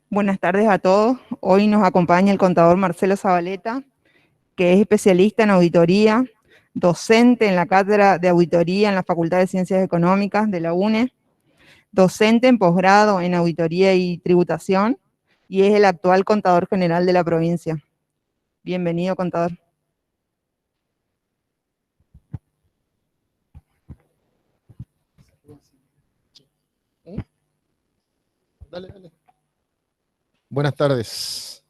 Buenas tardes a todos. Hoy nos acompaña el contador Marcelo Zabaleta, que es especialista en auditoría, docente en la Cátedra de Auditoría en la Facultad de Ciencias Económicas de la UNE, docente en posgrado en Auditoría y Tributación, y es el actual contador general de la provincia. Bienvenido, contador. Dale. Buenas tardes.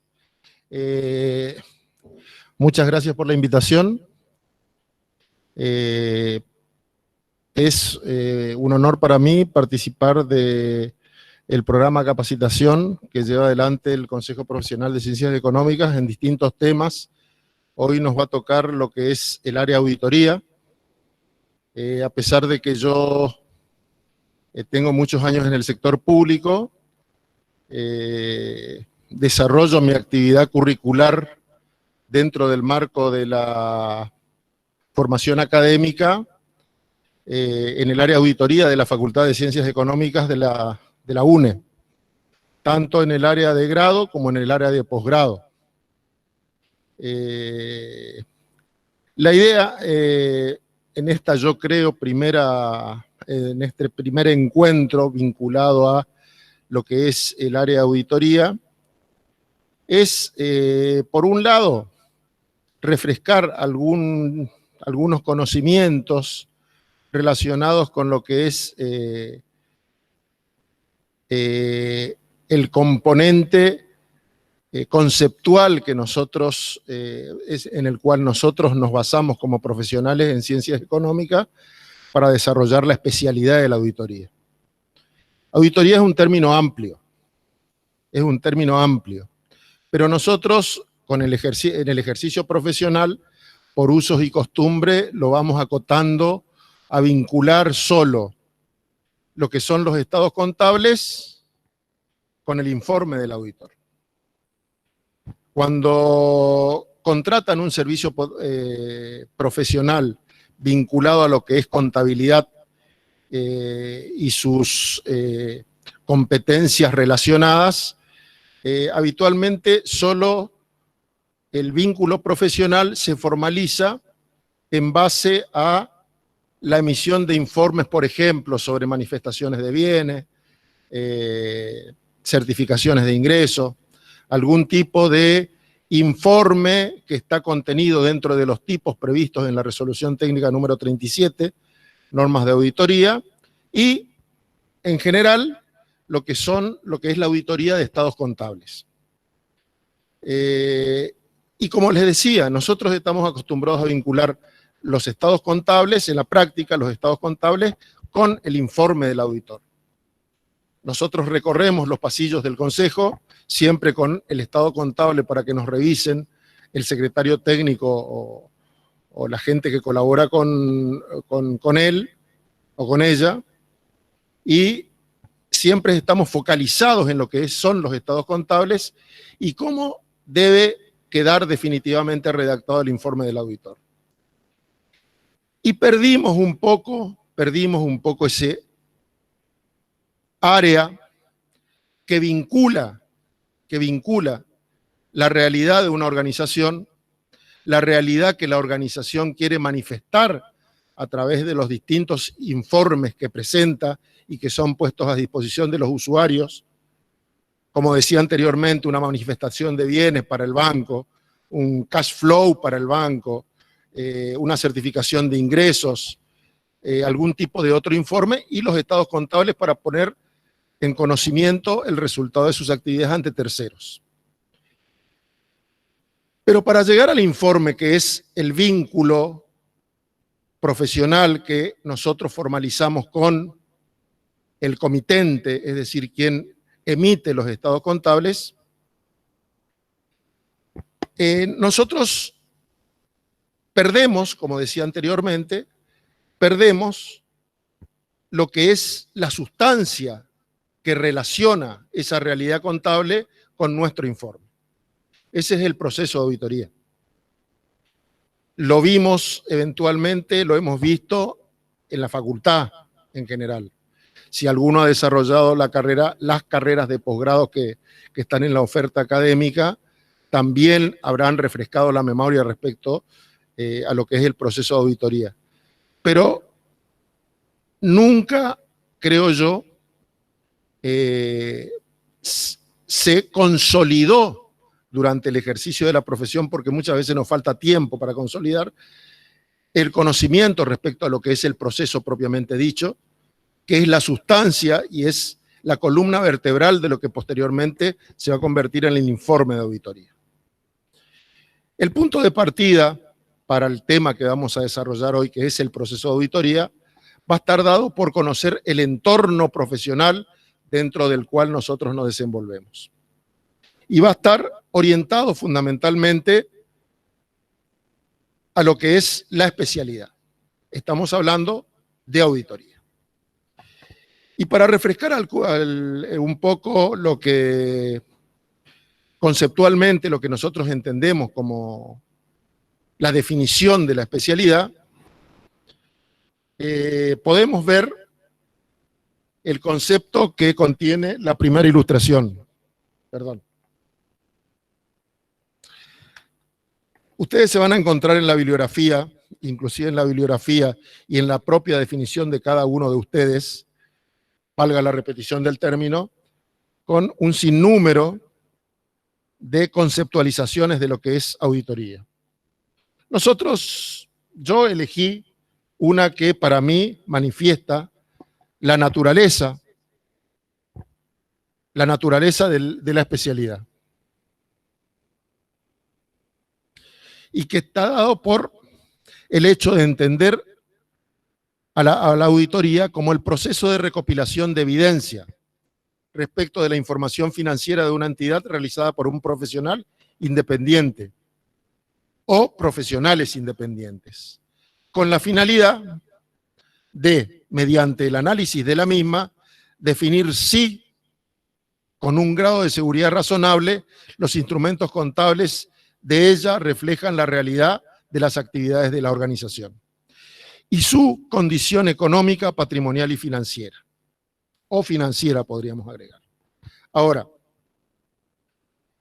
Muchas gracias por la invitación. Es un honor para mí participar del programa de capacitación que lleva adelante el Consejo Profesional de Ciencias Económicas en distintos temas. Hoy nos va a tocar lo que es el área auditoría. A pesar de que yo tengo muchos años en el sector público, desarrollo mi actividad curricular dentro del marco de la formación académica en el área de auditoría de la Facultad de Ciencias Económicas de la UNE, tanto en el área de grado como en el área de posgrado. La idea en esta, yo creo, en este primer encuentro vinculado a lo que es el área de auditoría, es, por un lado, refrescar algunos conocimientos relacionados con lo que es el componente conceptual que nosotros, en el cual nosotros nos basamos como profesionales en ciencias económicas para desarrollar la especialidad de la auditoría. Auditoría es un término amplio, pero nosotros en el ejercicio profesional, por usos y costumbres, lo vamos acotando a vincular solo lo que son los estados contables con el informe del auditor. Cuando contratan un servicio profesional vinculado a lo que es contabilidad y sus competencias relacionadas, habitualmente solo el vínculo profesional se formaliza en base a la emisión de informes, por ejemplo, sobre manifestaciones de bienes, certificaciones de ingreso, algún tipo de informe que está contenido dentro de los tipos previstos en la resolución técnica número 37, normas de auditoría, y en general lo que es la auditoría de estados contables. Y como les decía, nosotros estamos acostumbrados a vincular los estados contables, en la práctica los estados contables, con el informe del auditor. Nosotros recorremos los pasillos del Consejo, siempre con el estado contable para que nos revisen el secretario técnico o la gente que colabora con él o con ella, y siempre estamos focalizados en lo que son los estados contables y cómo debe quedar definitivamente redactado el informe del auditor. Y perdimos un poco ese área que vincula la realidad de una organización, la realidad que la organización quiere manifestar a través de los distintos informes que presenta y que son puestos a disposición de los usuarios, como decía anteriormente, una manifestación de bienes para el banco, un cash flow para el banco, una certificación de ingresos, algún tipo de otro informe, y los estados contables para poner en conocimiento el resultado de sus actividades ante terceros. Pero para llegar al informe, que es el vínculo profesional que nosotros formalizamos con el comitente, es decir, quien emite los estados contables, nosotros perdemos, como decía anteriormente, perdemos lo que es la sustancia que relaciona esa realidad contable con nuestro informe. Ese es el proceso de auditoría. Lo vimos eventualmente, lo hemos visto en la facultad en general. si alguno ha desarrollado las carreras de posgrado que están en la oferta académica, también habrán refrescado la memoria respecto a lo que es el proceso de auditoría. Pero nunca, creo yo, se consolidó durante el ejercicio de la profesión, porque muchas veces nos falta tiempo para consolidar el conocimiento respecto a lo que es el proceso propiamente dicho, que es la sustancia y es la columna vertebral de lo que posteriormente se va a convertir en el informe de auditoría. El punto de partida para el tema que vamos a desarrollar hoy, que es el proceso de auditoría, va a estar dado por conocer el entorno profesional dentro del cual nosotros nos desenvolvemos. Y va a estar orientado fundamentalmente a lo que es la especialidad. Estamos hablando de auditoría. Y para refrescar un poco lo que conceptualmente, lo que nosotros entendemos como la definición de la especialidad, podemos ver el concepto que contiene la primera ilustración. Perdón. Ustedes se van a encontrar en la bibliografía, inclusive en la bibliografía y en la propia definición de cada uno de ustedes, valga la repetición del término, con un sinnúmero de conceptualizaciones de lo que es auditoría. Yo elegí una que para mí manifiesta la naturaleza de la especialidad. Y que está dado por el hecho de entender a la auditoría como el proceso de recopilación de evidencia respecto de la información financiera de una entidad realizada por un profesional independiente o profesionales independientes, con la finalidad de, mediante el análisis de la misma, definir si, con un grado de seguridad razonable, los instrumentos contables de ella reflejan la realidad de las actividades de la organización y su condición económica, patrimonial y financiera, o financiera podríamos agregar. Ahora,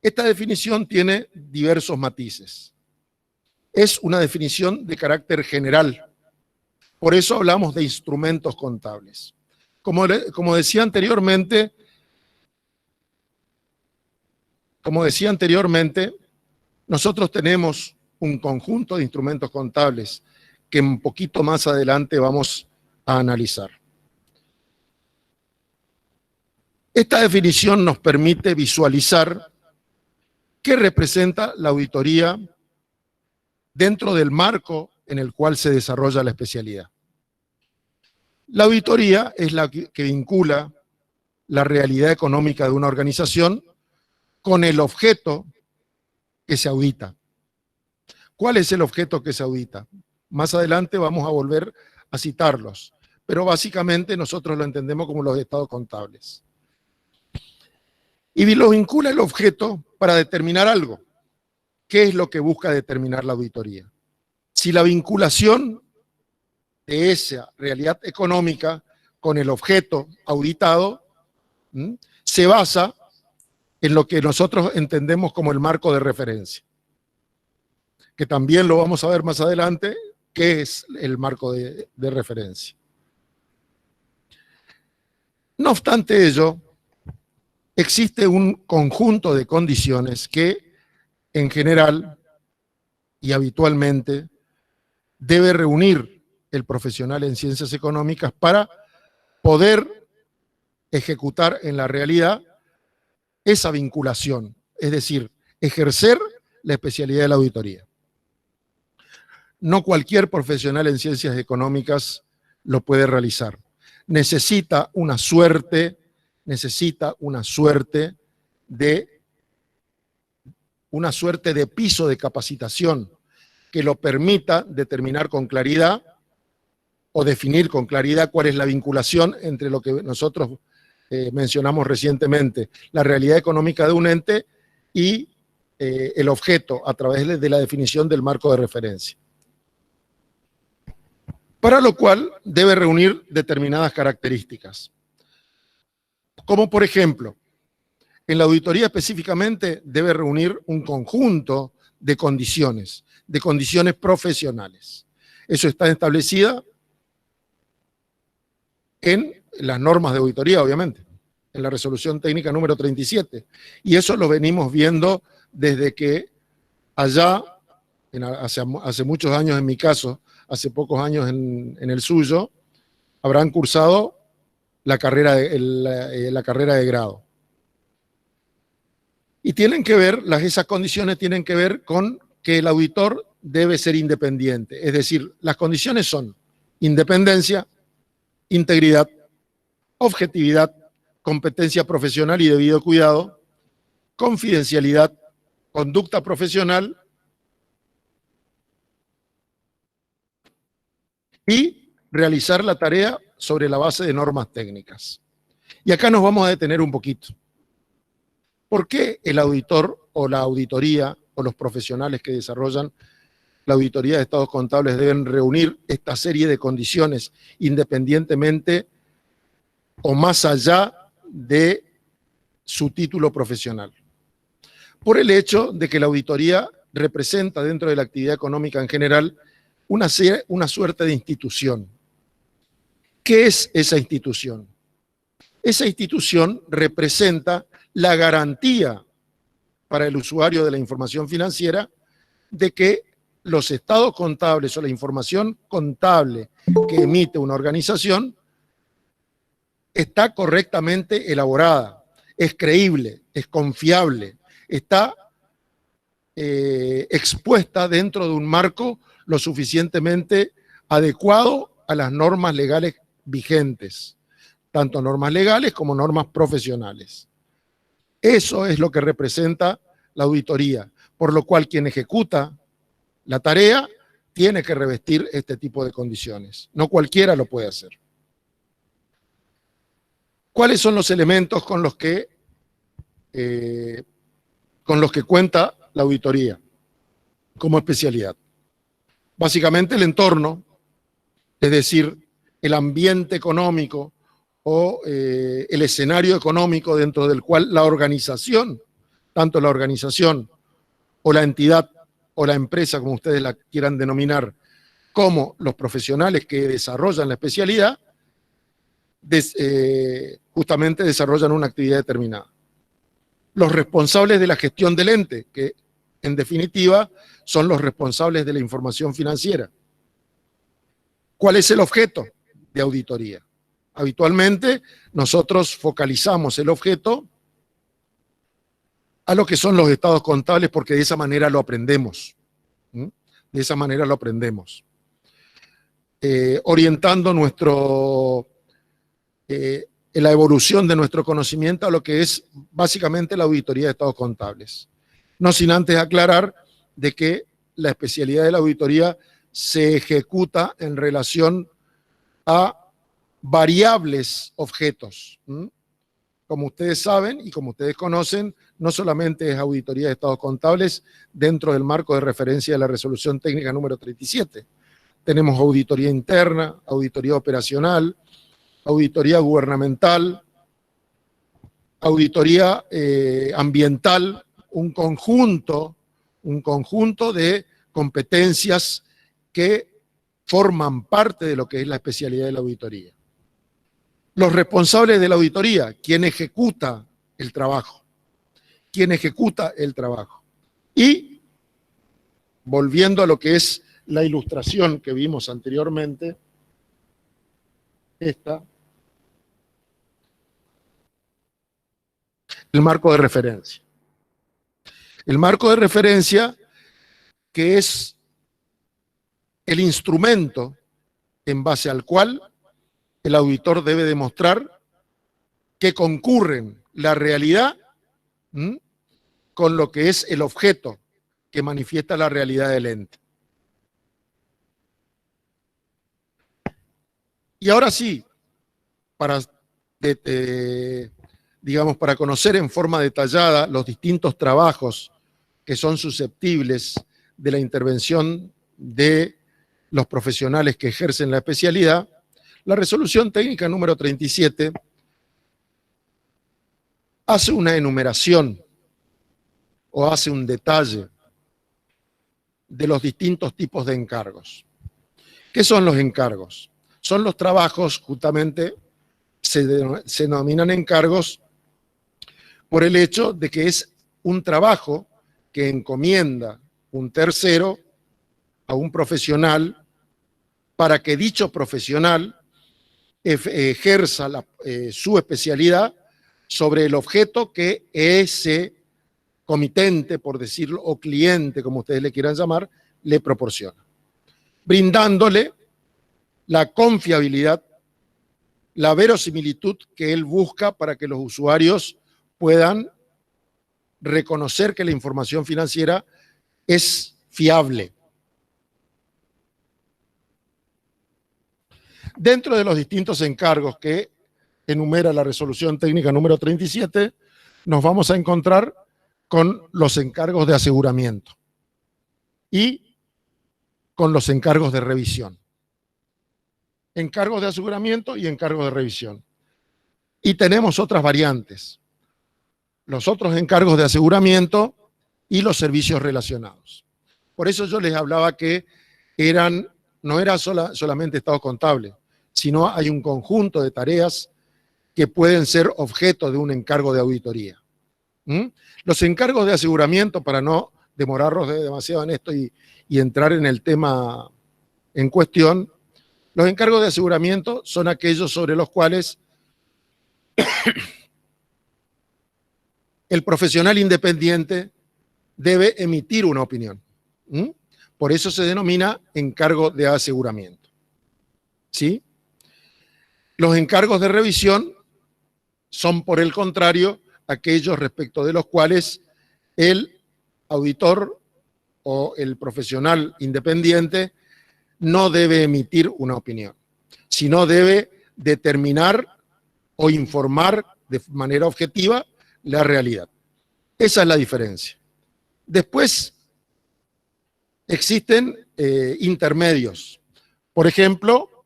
esta definición tiene diversos matices. Es una definición de carácter general, por eso hablamos de instrumentos contables. Como decía anteriormente, nosotros tenemos un conjunto de instrumentos contables que un poquito más adelante vamos a analizar. Esta definición nos permite visualizar qué representa la auditoría dentro del marco en el cual se desarrolla la especialidad. La auditoría es la que vincula la realidad económica de una organización con el objeto que se audita. ¿Cuál es el objeto que se audita? Más adelante vamos a volver a citarlos, pero básicamente nosotros lo entendemos como los estados contables. Y lo vincula el objeto para determinar algo. ¿Qué es lo que busca determinar la auditoría? Si la vinculación de esa realidad económica con el objeto auditado se basa en lo que nosotros entendemos como el marco de referencia, que también lo vamos a ver más adelante, qué es el marco de referencia. No obstante ello, existe un conjunto de condiciones que, en general y habitualmente, debe reunir el profesional en ciencias económicas para poder ejecutar en la realidad esa vinculación, es decir, ejercer la especialidad de la auditoría. No cualquier profesional en ciencias económicas lo puede realizar. Necesita una suerte de piso de capacitación que lo permita determinar con claridad o definir con claridad cuál es la vinculación entre lo que nosotros mencionamos recientemente, la realidad económica de un ente y el objeto a través de la definición del marco de referencia. Para lo cual debe reunir determinadas características. Como por ejemplo, en la auditoría específicamente debe reunir un conjunto de condiciones profesionales. Eso está establecido en las normas de auditoría, obviamente, en la resolución técnica número 37. Y eso lo venimos viendo desde que allá, hace muchos años en mi caso, hace pocos años en el suyo, habrán cursado la carrera de grado. Y tienen que ver, esas condiciones tienen que ver con que el auditor debe ser independiente. Es decir, las condiciones son independencia, integridad, objetividad, competencia profesional y debido cuidado, confidencialidad, conducta profesional y realizar la tarea sobre la base de normas técnicas. Y acá nos vamos a detener un poquito. ¿Por qué el auditor o la auditoría o los profesionales que desarrollan la auditoría de estados contables deben reunir esta serie de condiciones independientemente o más allá de su título profesional? Por el hecho de que la auditoría representa dentro de la actividad económica en general una suerte de institución. ¿Qué es esa institución? Esa institución representa la garantía para el usuario de la información financiera de que los estados contables o la información contable que emite una organización está correctamente elaborada, es creíble, es confiable, está expuesta dentro de un marco lo suficientemente adecuado a las normas legales vigentes, tanto normas legales como normas profesionales. Eso es lo que representa la auditoría, por lo cual quien ejecuta la tarea tiene que revestir este tipo de condiciones. No cualquiera lo puede hacer. ¿Cuáles son los elementos con los que cuenta la auditoría como especialidad? Básicamente el entorno, es decir, el ambiente económico o el escenario económico dentro del cual la organización, tanto la organización o la entidad o la empresa, como ustedes la quieran denominar, como los profesionales que desarrollan la especialidad, justamente desarrollan una actividad determinada. Los responsables de la gestión del ente, que en definitiva son los responsables de la información financiera. ¿Cuál es el objeto de auditoría? Habitualmente nosotros focalizamos el objeto a lo que son los estados contables porque de esa manera lo aprendemos. De esa manera lo aprendemos. Orientando la evolución de nuestro conocimiento a lo que es básicamente la auditoría de estados contables. No sin antes aclarar de que la especialidad de la auditoría se ejecuta en relación a variables objetos. Como ustedes saben y como ustedes conocen, no solamente es auditoría de estados contables dentro del marco de referencia de la resolución técnica número 37. Tenemos auditoría interna, auditoría operacional, auditoría gubernamental, auditoría ambiental, un conjunto de competencias que forman parte de lo que es la especialidad de la auditoría. Los responsables de la auditoría, quien ejecuta el trabajo. Y, volviendo a lo que es la ilustración que vimos anteriormente, el marco de referencia. El marco de referencia que es el instrumento en base al cual el auditor debe demostrar que concurren la realidad con lo que es el objeto que manifiesta la realidad del ente. Y ahora sí, para conocer en forma detallada los distintos trabajos que son susceptibles de la intervención de los profesionales que ejercen la especialidad, la resolución técnica número 37 hace una enumeración o hace un detalle de los distintos tipos de encargos. ¿Qué son los encargos? Son los trabajos, justamente se denominan encargos por el hecho de que es un trabajo que encomienda un tercero a un profesional para que dicho profesional ejerza su especialidad sobre el objeto que ese comitente, por decirlo, o cliente, como ustedes le quieran llamar, le proporciona, brindándole la confiabilidad, la verosimilitud que él busca para que los usuarios puedan reconocer que la información financiera es fiable. Dentro de los distintos encargos que enumera la resolución técnica número 37, nos vamos a encontrar con los encargos de aseguramiento y con los encargos de revisión. Encargos de aseguramiento y encargos de revisión. Y tenemos otras variantes. Los otros encargos de aseguramiento y los servicios relacionados. Por eso yo les hablaba que no era solamente estado contable, sino hay un conjunto de tareas que pueden ser objeto de un encargo de auditoría. Los encargos de aseguramiento, para no demorarnos demasiado en esto y entrar en el tema en cuestión, los encargos de aseguramiento son aquellos sobre los cuales el profesional independiente debe emitir una opinión. Por eso se denomina encargo de aseguramiento. ¿Sí? Los encargos de revisión son, por el contrario, aquellos respecto de los cuales el auditor o el profesional independiente no debe emitir una opinión, sino debe determinar o informar de manera objetiva la realidad. Esa es la diferencia. Después existen intermedios. Por ejemplo,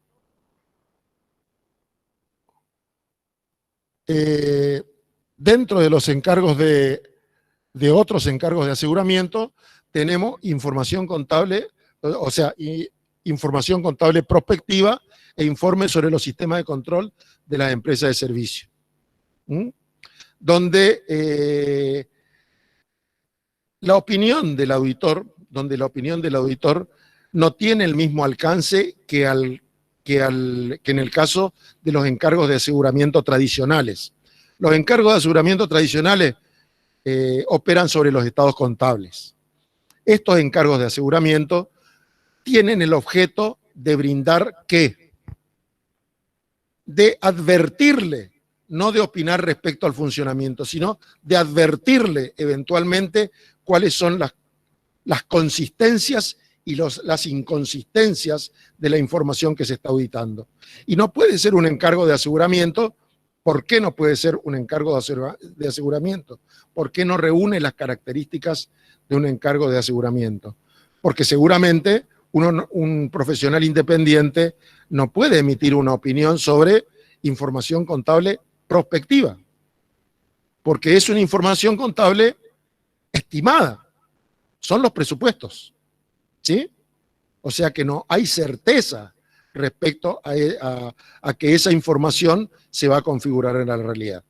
dentro de los encargos de otros encargos de aseguramiento, tenemos información contable, o sea, información contable prospectiva e informes sobre los sistemas de control de las empresas de servicio. Donde la opinión del auditor no tiene el mismo alcance que en el caso de los encargos de aseguramiento tradicionales. Los encargos de aseguramiento tradicionales operan sobre los estados contables. Estos encargos de aseguramiento tienen el objeto de brindar ¿qué? De advertirle, no de opinar respecto al funcionamiento, sino de advertirle eventualmente cuáles son las consistencias y las inconsistencias de la información que se está auditando. Y no puede ser un encargo de aseguramiento. ¿Por qué no puede ser un encargo de aseguramiento? ¿Por qué no reúne las características de un encargo de aseguramiento? Porque seguramente un profesional independiente no puede emitir una opinión sobre información contable prospectiva, porque es una información contable estimada, son los presupuestos, ¿sí? O sea que no hay certeza respecto a que esa información se va a configurar en la realidad.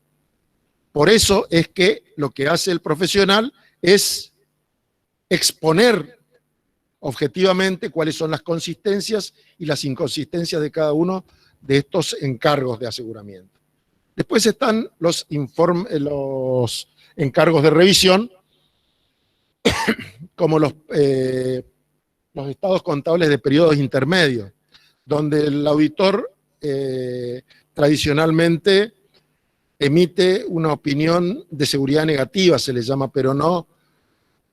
Por eso es que lo que hace el profesional es exponer objetivamente cuáles son las consistencias y las inconsistencias de cada uno de estos encargos de aseguramiento. Después están los encargos de revisión, como los estados contables de periodos intermedios, donde el auditor tradicionalmente emite una opinión de seguridad negativa, se le llama, pero no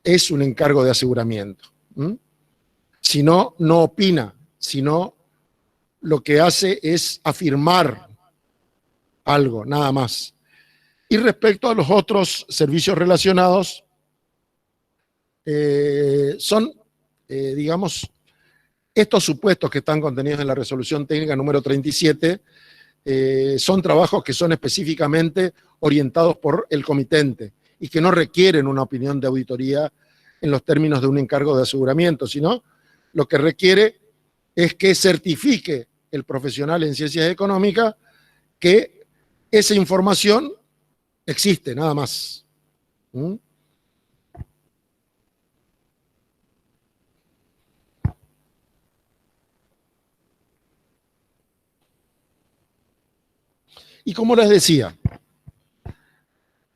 es un encargo de aseguramiento. Sino no opina, sino lo que hace es afirmar algo, nada más. Y respecto a los otros servicios relacionados, son, digamos, estos supuestos que están contenidos en la resolución técnica número 37, son trabajos que son específicamente orientados por el comitente y que no requieren una opinión de auditoría en los términos de un encargo de aseguramiento, sino lo que requiere es que certifique el profesional en ciencias económicas que esa información existe, nada más. ¿Mm? Y como les decía,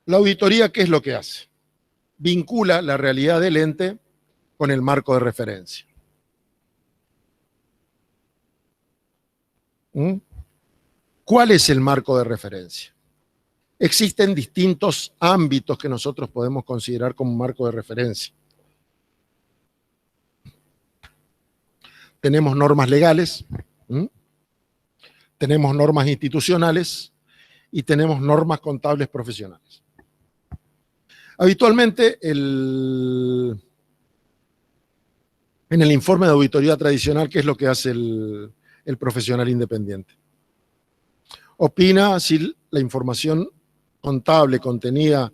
la auditoría, ¿qué es lo que hace? Vincula la realidad del ente con el marco de referencia. ¿Mm? ¿Cuál es el marco de referencia? Existen distintos ámbitos que nosotros podemos considerar como marco de referencia. Tenemos normas legales, tenemos normas institucionales y tenemos normas contables profesionales. Habitualmente, en el informe de auditoría tradicional, ¿qué es lo que hace el profesional independiente? Opina si la información contable contenida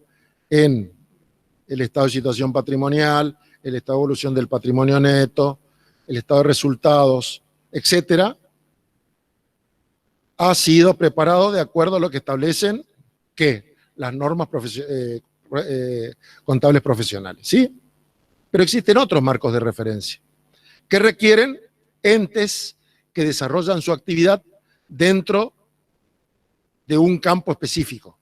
en el estado de situación patrimonial, el estado de evolución del patrimonio neto, el estado de resultados, etcétera, ha sido preparado de acuerdo a lo que establecen ¿qué? Las normas contables profesionales, ¿sí? Pero existen otros marcos de referencia que requieren entes que desarrollan su actividad dentro de un campo específico.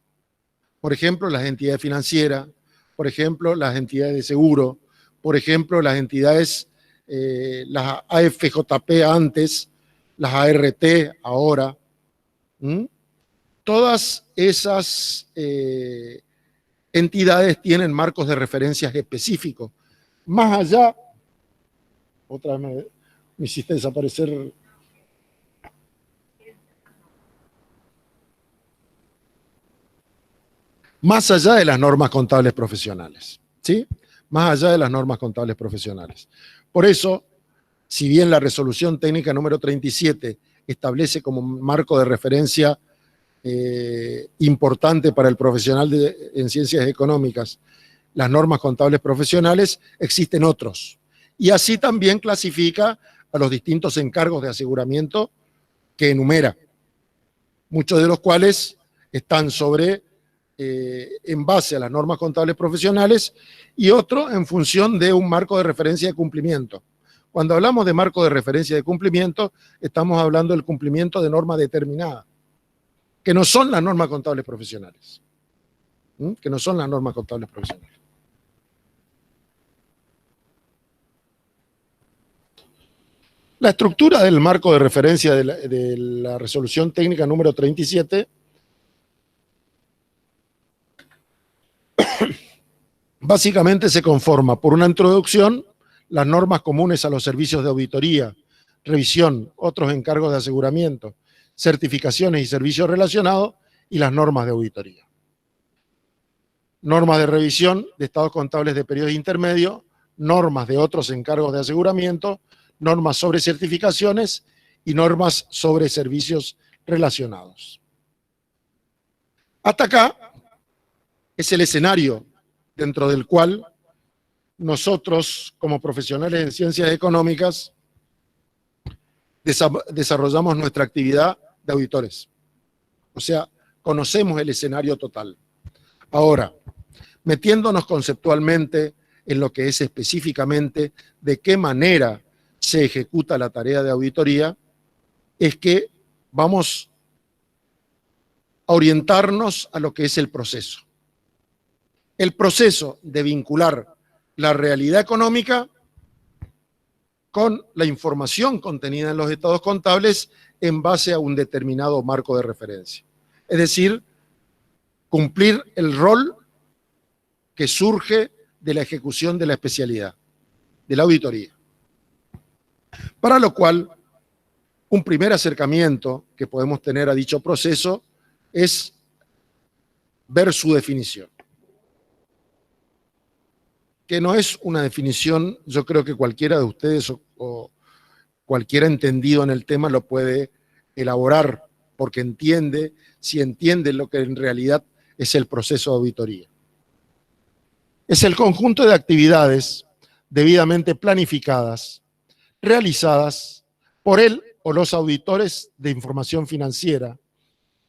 Por ejemplo, las entidades financieras, por ejemplo, las entidades de seguro, por ejemplo, las entidades, las AFJP antes, las ART ahora. Todas esas entidades tienen marcos de referencias específicos. Más allá, otra vez me hiciste desaparecer. Más allá de las normas contables profesionales, ¿sí? Más allá de las normas contables profesionales. Por eso, si bien la resolución técnica número 37 establece como marco de referencia importante para el profesional en ciencias económicas las normas contables profesionales, existen otros. Y así también clasifica a los distintos encargos de aseguramiento que enumera, muchos de los cuales están en base a las normas contables profesionales y otro en función de un marco de referencia de cumplimiento. Cuando hablamos de marco de referencia de cumplimiento, estamos hablando del cumplimiento de normas determinadas, que no son las normas contables profesionales. Que no son las normas contables profesionales. La estructura del marco de referencia de la resolución técnica número 37 básicamente se conforma por una introducción, las normas comunes a los servicios de auditoría, revisión, otros encargos de aseguramiento, certificaciones y servicios relacionados y las normas de auditoría. Normas de revisión de estados contables de periodos intermedios, normas de otros encargos de aseguramiento, normas sobre certificaciones y normas sobre servicios relacionados. Hasta acá es el escenario dentro del cual nosotros, como profesionales en ciencias económicas, desarrollamos nuestra actividad de auditores. O sea, conocemos el escenario total. Ahora, metiéndonos conceptualmente en lo que es específicamente de qué manera se ejecuta la tarea de auditoría, es que vamos a orientarnos a lo que es el proceso. El proceso de vincular la realidad económica con la información contenida en los estados contables en base a un determinado marco de referencia. Es decir, cumplir el rol que surge de la ejecución de la especialidad, de la auditoría. Para lo cual, un primer acercamiento que podemos tener a dicho proceso es ver su definición. Que no es una definición, yo creo que cualquiera de ustedes o cualquiera entendido en el tema lo puede elaborar porque entiende, si entiende lo que en realidad es el proceso de auditoría. Es el conjunto de actividades debidamente planificadas, realizadas por él o los auditores de información financiera,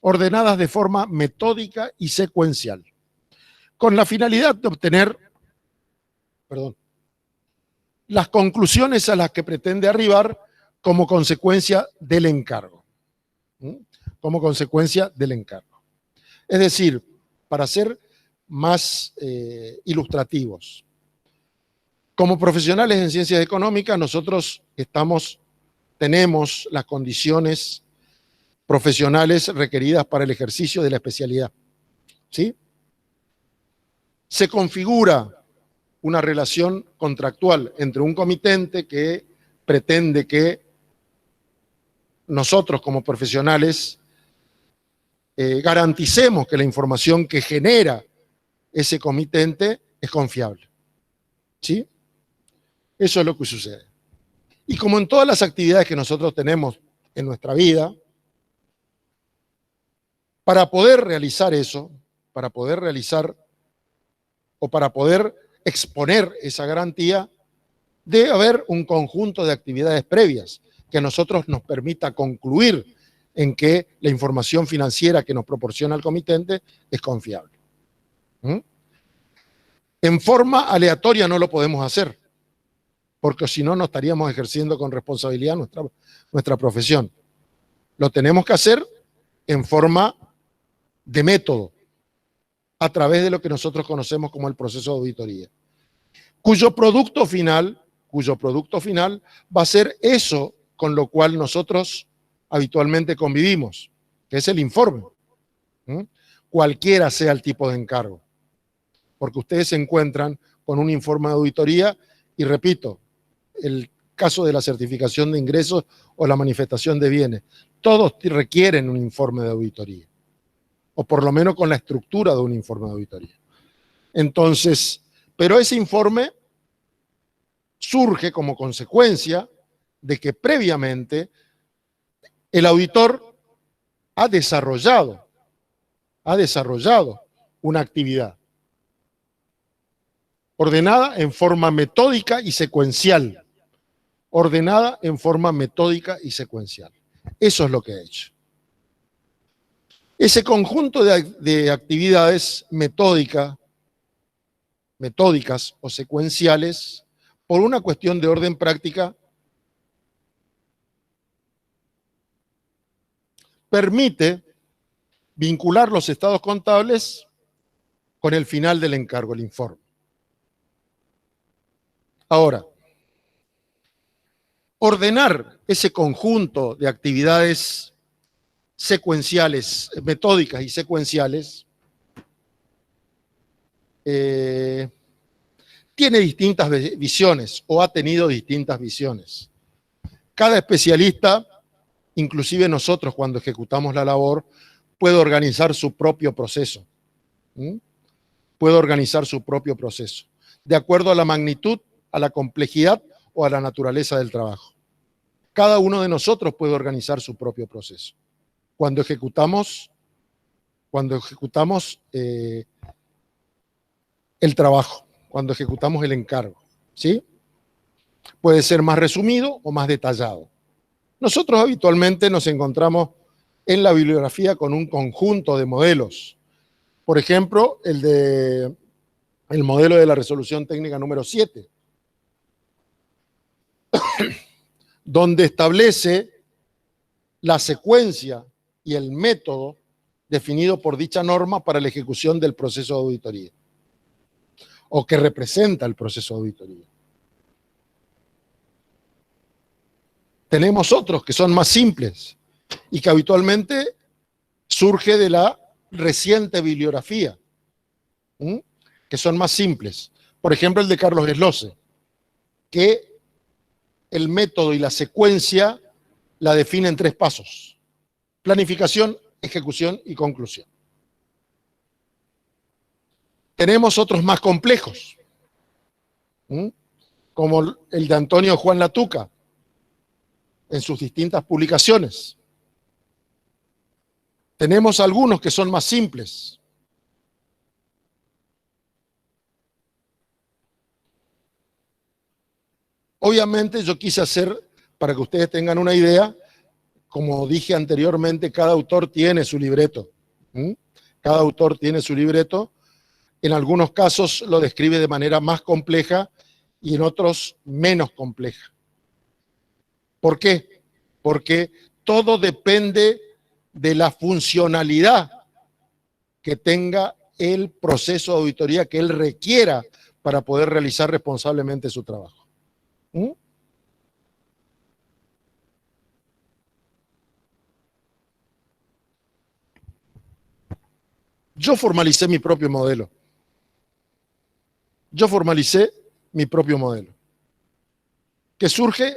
ordenadas de forma metódica y secuencial, con la finalidad de obtener, las conclusiones a las que pretende arribar como consecuencia del encargo. Como consecuencia del encargo. Es decir, para ser más ilustrativos, como profesionales en ciencias económicas, nosotros tenemos las condiciones profesionales requeridas para el ejercicio de la especialidad. ¿Sí? Se configura una relación contractual entre un comitente que pretende que nosotros como profesionales garanticemos que la información que genera ese comitente es confiable. ¿Sí? Eso es lo que sucede. Y como en todas las actividades que nosotros tenemos en nuestra vida, para poder realizar eso, para poder exponer esa garantía, debe haber un conjunto de actividades previas que a nosotros nos permita concluir en que la información financiera que nos proporciona el comitente es confiable. En forma aleatoria no lo podemos hacer, porque si no, no estaríamos ejerciendo con responsabilidad nuestra profesión. Lo tenemos que hacer en forma de método, a través de lo que nosotros conocemos como el proceso de auditoría, cuyo producto final va a ser eso con lo cual nosotros habitualmente convivimos, que es el informe. Cualquiera sea el tipo de encargo, porque ustedes se encuentran con un informe de auditoría y, repito, el caso de la certificación de ingresos o la manifestación de bienes, todos requieren un informe de auditoría, o por lo menos con la estructura de un informe de auditoría. Entonces, pero ese informe surge como consecuencia de que previamente el auditor ha desarrollado una actividad ordenada en forma metódica y secuencial. Ordenada en forma metódica y secuencial. Eso es lo que ha hecho. Ese conjunto de actividades metódicas o secuenciales, por una cuestión de orden práctica, permite vincular los estados contables con el final del encargo, el informe. Ahora, ordenar ese conjunto de actividades secuenciales, metódicas y secuenciales, tiene distintas visiones o ha tenido distintas visiones. Cada especialista, inclusive nosotros cuando ejecutamos la labor, puede organizar su propio proceso. Puede organizar su propio proceso, de acuerdo a la magnitud, a la complejidad o a la naturaleza del trabajo. Cada uno de nosotros puede organizar su propio proceso. Cuando ejecutamos el trabajo, cuando ejecutamos el encargo, ¿sí? Puede ser más resumido o más detallado. Nosotros habitualmente nos encontramos en la bibliografía con un conjunto de modelos. Por ejemplo, el modelo de la resolución técnica número 7, donde establece la secuencia y el método definido por dicha norma para la ejecución del proceso de auditoría, o que representa el proceso de auditoría. Tenemos otros que son más simples y que habitualmente surge de la reciente bibliografía, que son más simples. Por ejemplo, el de Carlos Desloze, que el método y la secuencia la define en 3 pasos: planificación, ejecución y conclusión. Tenemos otros más complejos, como el de Antonio Juan Latuca, en sus distintas publicaciones, Tenemos algunos que son más simples. Obviamente yo quise hacer, para que ustedes tengan una idea, como dije anteriormente, cada autor tiene su libreto. Cada autor tiene su libreto. En algunos casos lo describe de manera más compleja y en otros menos compleja. ¿Por qué? Porque todo depende de la funcionalidad que tenga el proceso de auditoría que él requiera para poder realizar responsablemente su trabajo. Yo formalicé mi propio modelo. Que surge,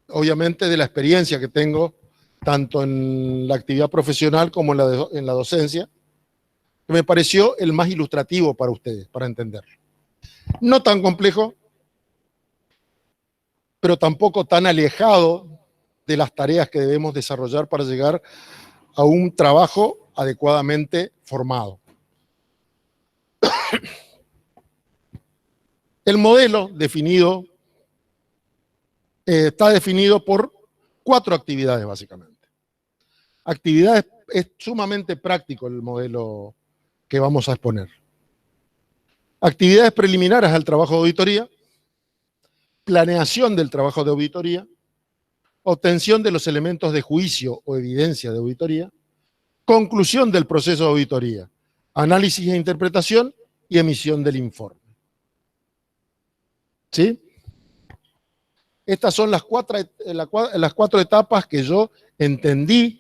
obviamente, de la experiencia que tengo, tanto en la actividad profesional como en la docencia, que me pareció el más ilustrativo para ustedes, para entenderlo. No tan complejo, pero tampoco tan alejado de las tareas que debemos desarrollar para llegar a un trabajo adecuadamente formado. El modelo definido está definido por 4 actividades, básicamente. Actividades, es sumamente práctico el modelo que vamos a exponer. Actividades preliminares al trabajo de auditoría, planeación del trabajo de auditoría, obtención de los elementos de juicio o evidencia de auditoría, conclusión del proceso de auditoría, análisis e interpretación y emisión del informe. ¿Sí? Estas son las 4 etapas que yo entendí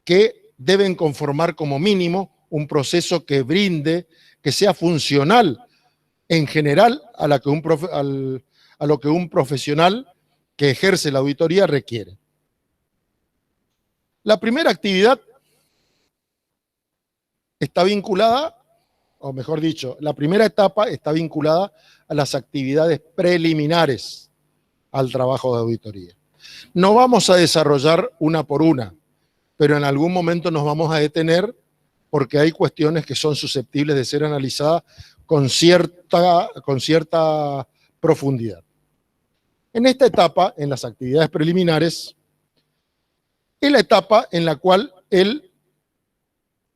que deben conformar como mínimo un proceso que brinde, que sea funcional en general a lo que un profesional que ejerce la auditoría requiere. La primera actividad está vinculada, o mejor dicho, la primera etapa está vinculada a las actividades preliminares al trabajo de auditoría. No vamos a desarrollar una por una, pero en algún momento nos vamos a detener porque hay cuestiones que son susceptibles de ser analizadas con cierta profundidad. En esta etapa, en las actividades preliminares, es la etapa en la cual el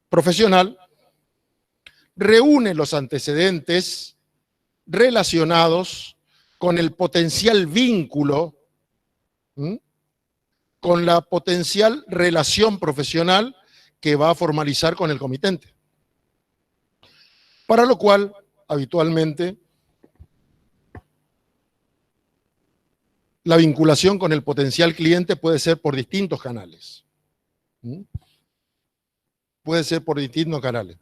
profesional reúne los antecedentes relacionados con el potencial vínculo, con la potencial relación profesional que va a formalizar con el comitente. Para lo cual, habitualmente, la vinculación con el potencial cliente puede ser por distintos canales. Puede ser por distintos canales.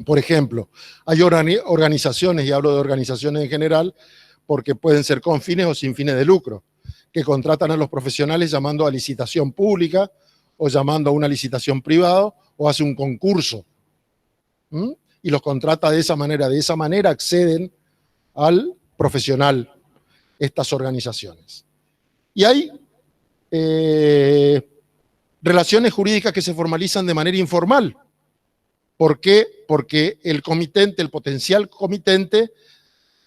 Por ejemplo, hay organizaciones, y hablo de organizaciones en general, porque pueden ser con fines o sin fines de lucro, que contratan a los profesionales llamando a licitación pública o llamando a una licitación privada o hace un concurso. Y los contrata de esa manera. De esa manera acceden al profesional estas organizaciones. Y hay relaciones jurídicas que se formalizan de manera informal. ¿Por qué? Porque el comitente, el potencial comitente,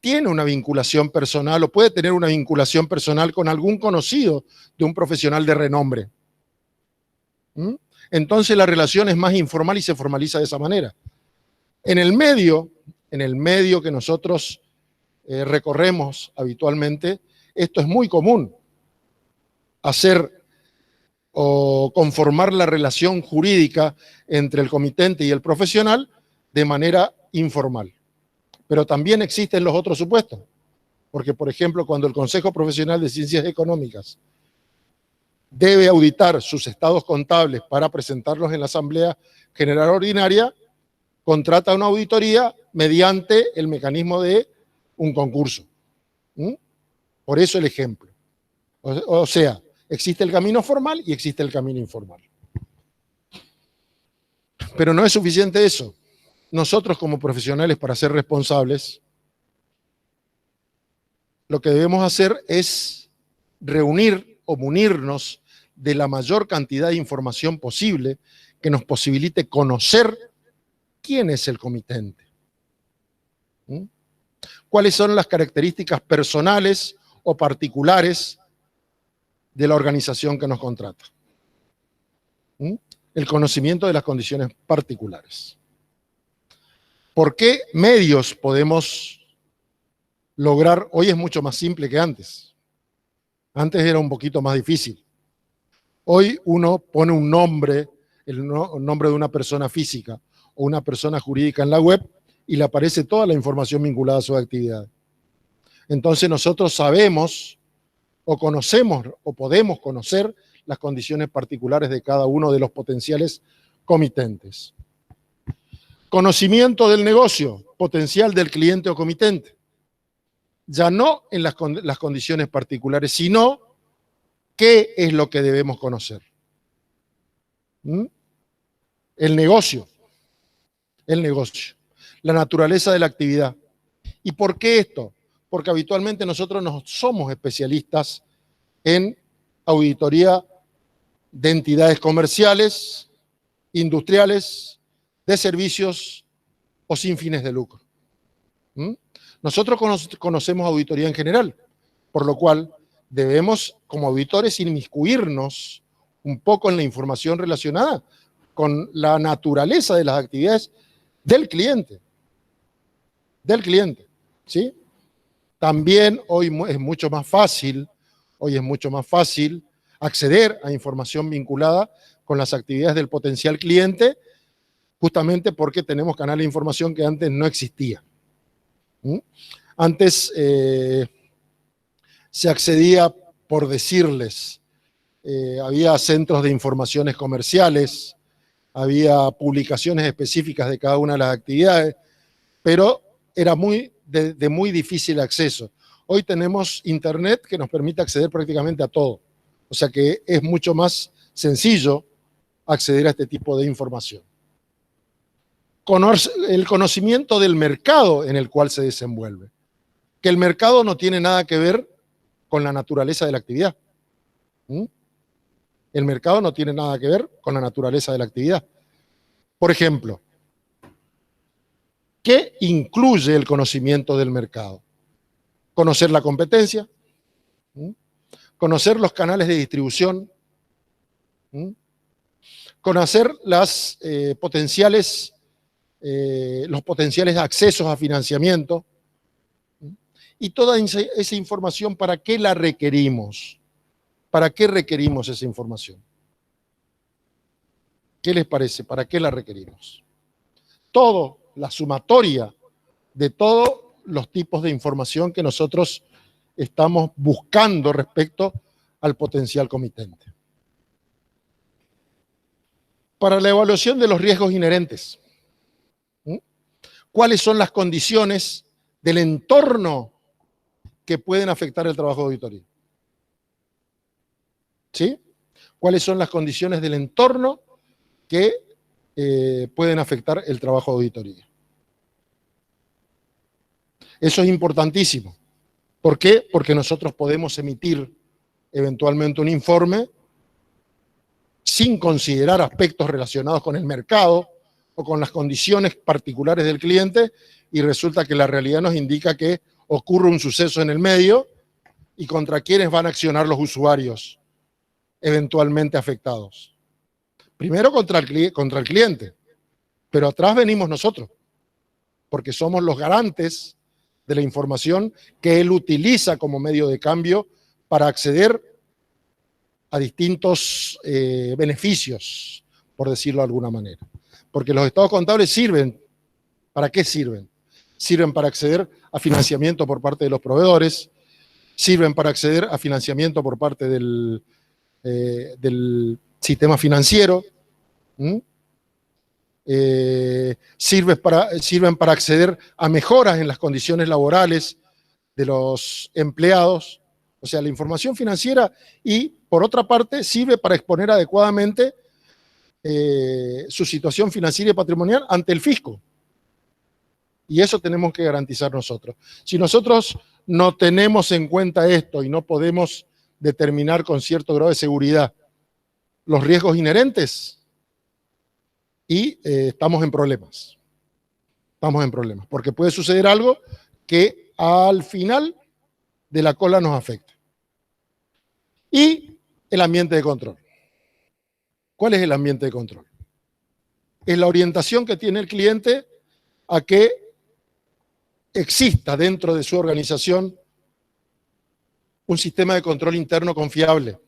tiene una vinculación personal o puede tener una vinculación personal con algún conocido de un profesional de renombre. Entonces la relación es más informal y se formaliza de esa manera. En el medio que nosotros recorremos habitualmente, esto es muy común, hacer o conformar la relación jurídica entre el comitente y el profesional de manera informal. Pero también existen los otros supuestos, porque, por ejemplo, cuando el Consejo Profesional de Ciencias Económicas debe auditar sus estados contables para presentarlos en la Asamblea General Ordinaria, contrata una auditoría mediante el mecanismo de un concurso. Por eso el ejemplo. O sea, existe el camino formal y existe el camino informal. Pero no es suficiente eso. Nosotros como profesionales, para ser responsables, lo que debemos hacer es reunir o munirnos de la mayor cantidad de información posible que nos posibilite conocer quién es el comitente. ¿Mm? ¿Cuáles son las características personales o particulares de la organización que nos contrata? ¿Mm? El conocimiento de las condiciones particulares. ¿Por qué medios podemos lograr? Hoy es mucho más simple que antes. Antes era un poquito más difícil. Hoy uno pone un nombre, el nombre de una persona física o una persona jurídica en la web y le aparece toda la información vinculada a su actividad. Entonces nosotros sabemos o conocemos o podemos conocer las condiciones particulares de cada uno de los potenciales comitentes. Conocimiento del negocio potencial del cliente o comitente. Ya no en las condiciones particulares, sino qué es lo que debemos conocer. ¿Mm? El negocio, la naturaleza de la actividad. ¿Y por qué esto? Porque habitualmente nosotros no somos especialistas en auditoría de entidades comerciales, industriales, de servicios o sin fines de lucro. ¿Mm? Nosotros conocemos auditoría en general, por lo cual debemos, como auditores, inmiscuirnos un poco en la información relacionada con la naturaleza de las actividades del cliente. ¿Sí? También hoy es mucho más fácil acceder a información vinculada con las actividades del potencial cliente, justamente porque tenemos canal de información que antes no existía. ¿Mm? Antes se accedía por decirles, había centros de informaciones comerciales, había publicaciones específicas de cada una de las actividades, pero era de muy difícil acceso. Hoy tenemos internet que nos permite acceder prácticamente a todo, o sea que es mucho más sencillo acceder a este tipo de información. El conocimiento del mercado en el cual se desenvuelve, que el mercado no tiene nada que ver con la naturaleza de la actividad. ¿Mm? El mercado no tiene nada que ver con la naturaleza de la actividad. Por ejemplo, ¿qué incluye el conocimiento del mercado? Conocer la competencia, conocer los canales de distribución, conocer los potenciales accesos a financiamiento, y toda esa información, ¿para qué la requerimos? ¿Para qué requerimos esa información? ¿Qué les parece? ¿Para qué la requerimos? La sumatoria de todos los tipos de información que nosotros estamos buscando respecto al potencial comitente. Para la evaluación de los riesgos inherentes, ¿cuáles son las condiciones del entorno que pueden afectar el trabajo de auditoría? ¿Sí? ¿Cuáles son las condiciones del entorno que pueden afectar el trabajo de auditoría? Eso es importantísimo. ¿Por qué? Porque nosotros podemos emitir eventualmente un informe sin considerar aspectos relacionados con el mercado o con las condiciones particulares del cliente, y resulta que la realidad nos indica que ocurre un suceso en el medio y contra quienes van a accionar los usuarios eventualmente afectados. Primero contra el cliente, pero atrás venimos nosotros, porque somos los garantes de la información que él utiliza como medio de cambio para acceder a distintos beneficios, por decirlo de alguna manera. Porque los estados contables sirven, ¿para qué sirven? Sirven para acceder a financiamiento por parte de los proveedores, sirven para acceder a financiamiento por parte del sistema financiero, sirven para acceder a mejoras en las condiciones laborales de los empleados. O sea, la información financiera, y por otra parte sirve para exponer adecuadamente su situación financiera y patrimonial ante el fisco. Y eso tenemos que garantizar nosotros. Si nosotros no tenemos en cuenta esto y no podemos determinar con cierto grado de seguridad los riesgos inherentes y estamos en problemas. Estamos en problemas, porque puede suceder algo que al final de la cola nos afecta. Y el ambiente de control. ¿Cuál es el ambiente de control? Es la orientación que tiene el cliente a que exista dentro de su organización un sistema de control interno confiable,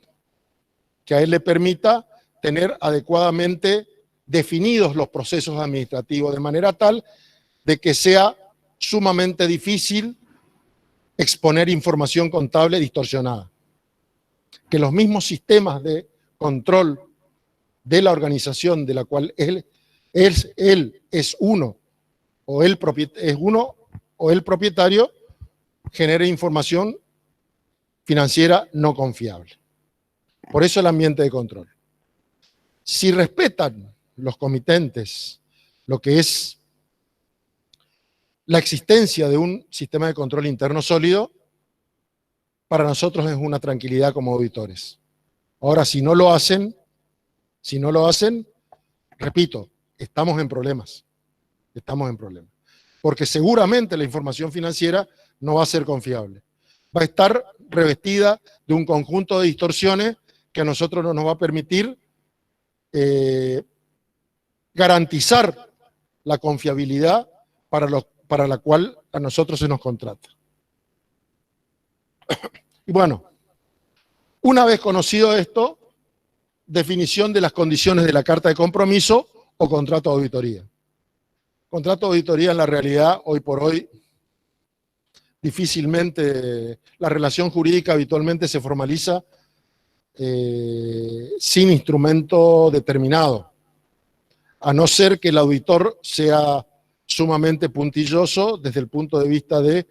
que a él le permita tener adecuadamente definidos los procesos administrativos, de manera tal de que sea sumamente difícil exponer información contable distorsionada. Que los mismos sistemas de control de la organización de la cual él es uno o el propietario genere información financiera no confiable. Por eso el ambiente de control. Si respetan los comitentes lo que es la existencia de un sistema de control interno sólido, para nosotros es una tranquilidad como auditores. Ahora, si no lo hacen, repito, estamos en problemas. Estamos en problemas. Porque seguramente la información financiera no va a ser confiable. Va a estar revestida de un conjunto de distorsiones que a nosotros no nos va a permitir garantizar la confiabilidad para la cual a nosotros se nos contrata. Y bueno, una vez conocido esto, definición de las condiciones de la carta de compromiso o contrato de auditoría. Contrato de auditoría en la realidad, hoy por hoy, difícilmente, la relación jurídica habitualmente se formaliza sin instrumento determinado, a no ser que el auditor sea sumamente puntilloso desde el punto de vista de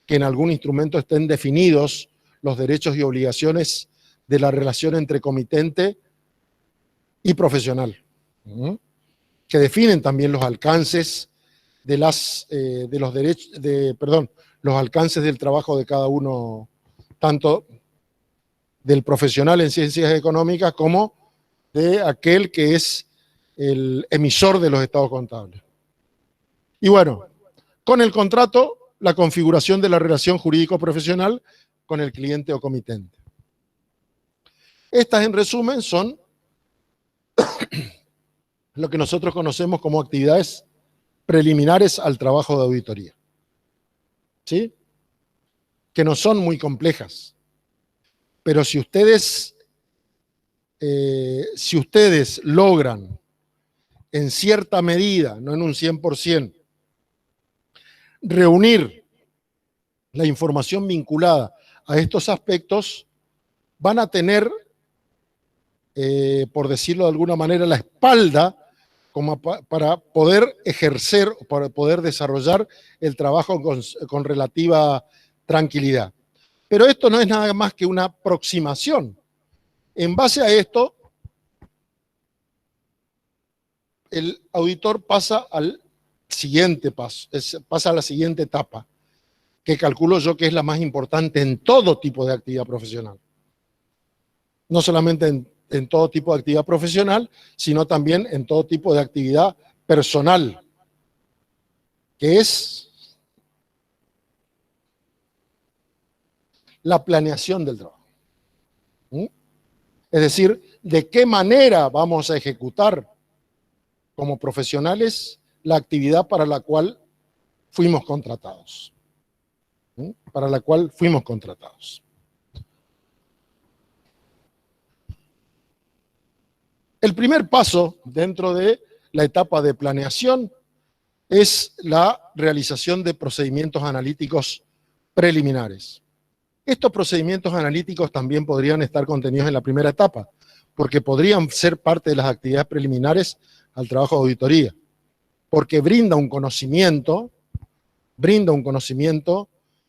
que en algún instrumento estén definidos los derechos y obligaciones de la relación entre comitente y profesional, que definen también los alcances de los alcances del trabajo de cada uno, tanto del profesional en ciencias económicas como de aquel que es el emisor de los estados contables. Y bueno, con el contrato, la configuración de la relación jurídico-profesional con el cliente o comitente. Estas, en resumen, son lo que nosotros conocemos como actividades preliminares al trabajo de auditoría. ¿Sí? Que no son muy complejas. Pero si ustedes logran, en cierta medida, no en un 100%, reunir la información vinculada a estos aspectos, van a tener, por decirlo de alguna manera, la espalda como para poder ejercer, para poder desarrollar el trabajo con relativa tranquilidad. Pero esto no es nada más que una aproximación. En base a esto, el auditor pasa al siguiente paso, pasa a la siguiente etapa, que calculo yo que es la más importante en todo tipo de actividad profesional. No solamente en todo tipo de actividad profesional, sino también en todo tipo de actividad personal, que es la planeación del trabajo. Es decir, de qué manera vamos a ejecutar como profesionales la actividad para la cual fuimos contratados. Para la cual fuimos contratados. El primer paso dentro de la etapa de planeación es la realización de procedimientos analíticos preliminares. Estos procedimientos analíticos también podrían estar contenidos en la primera etapa, porque podrían ser parte de las actividades preliminares al trabajo de auditoría, porque brinda un conocimiento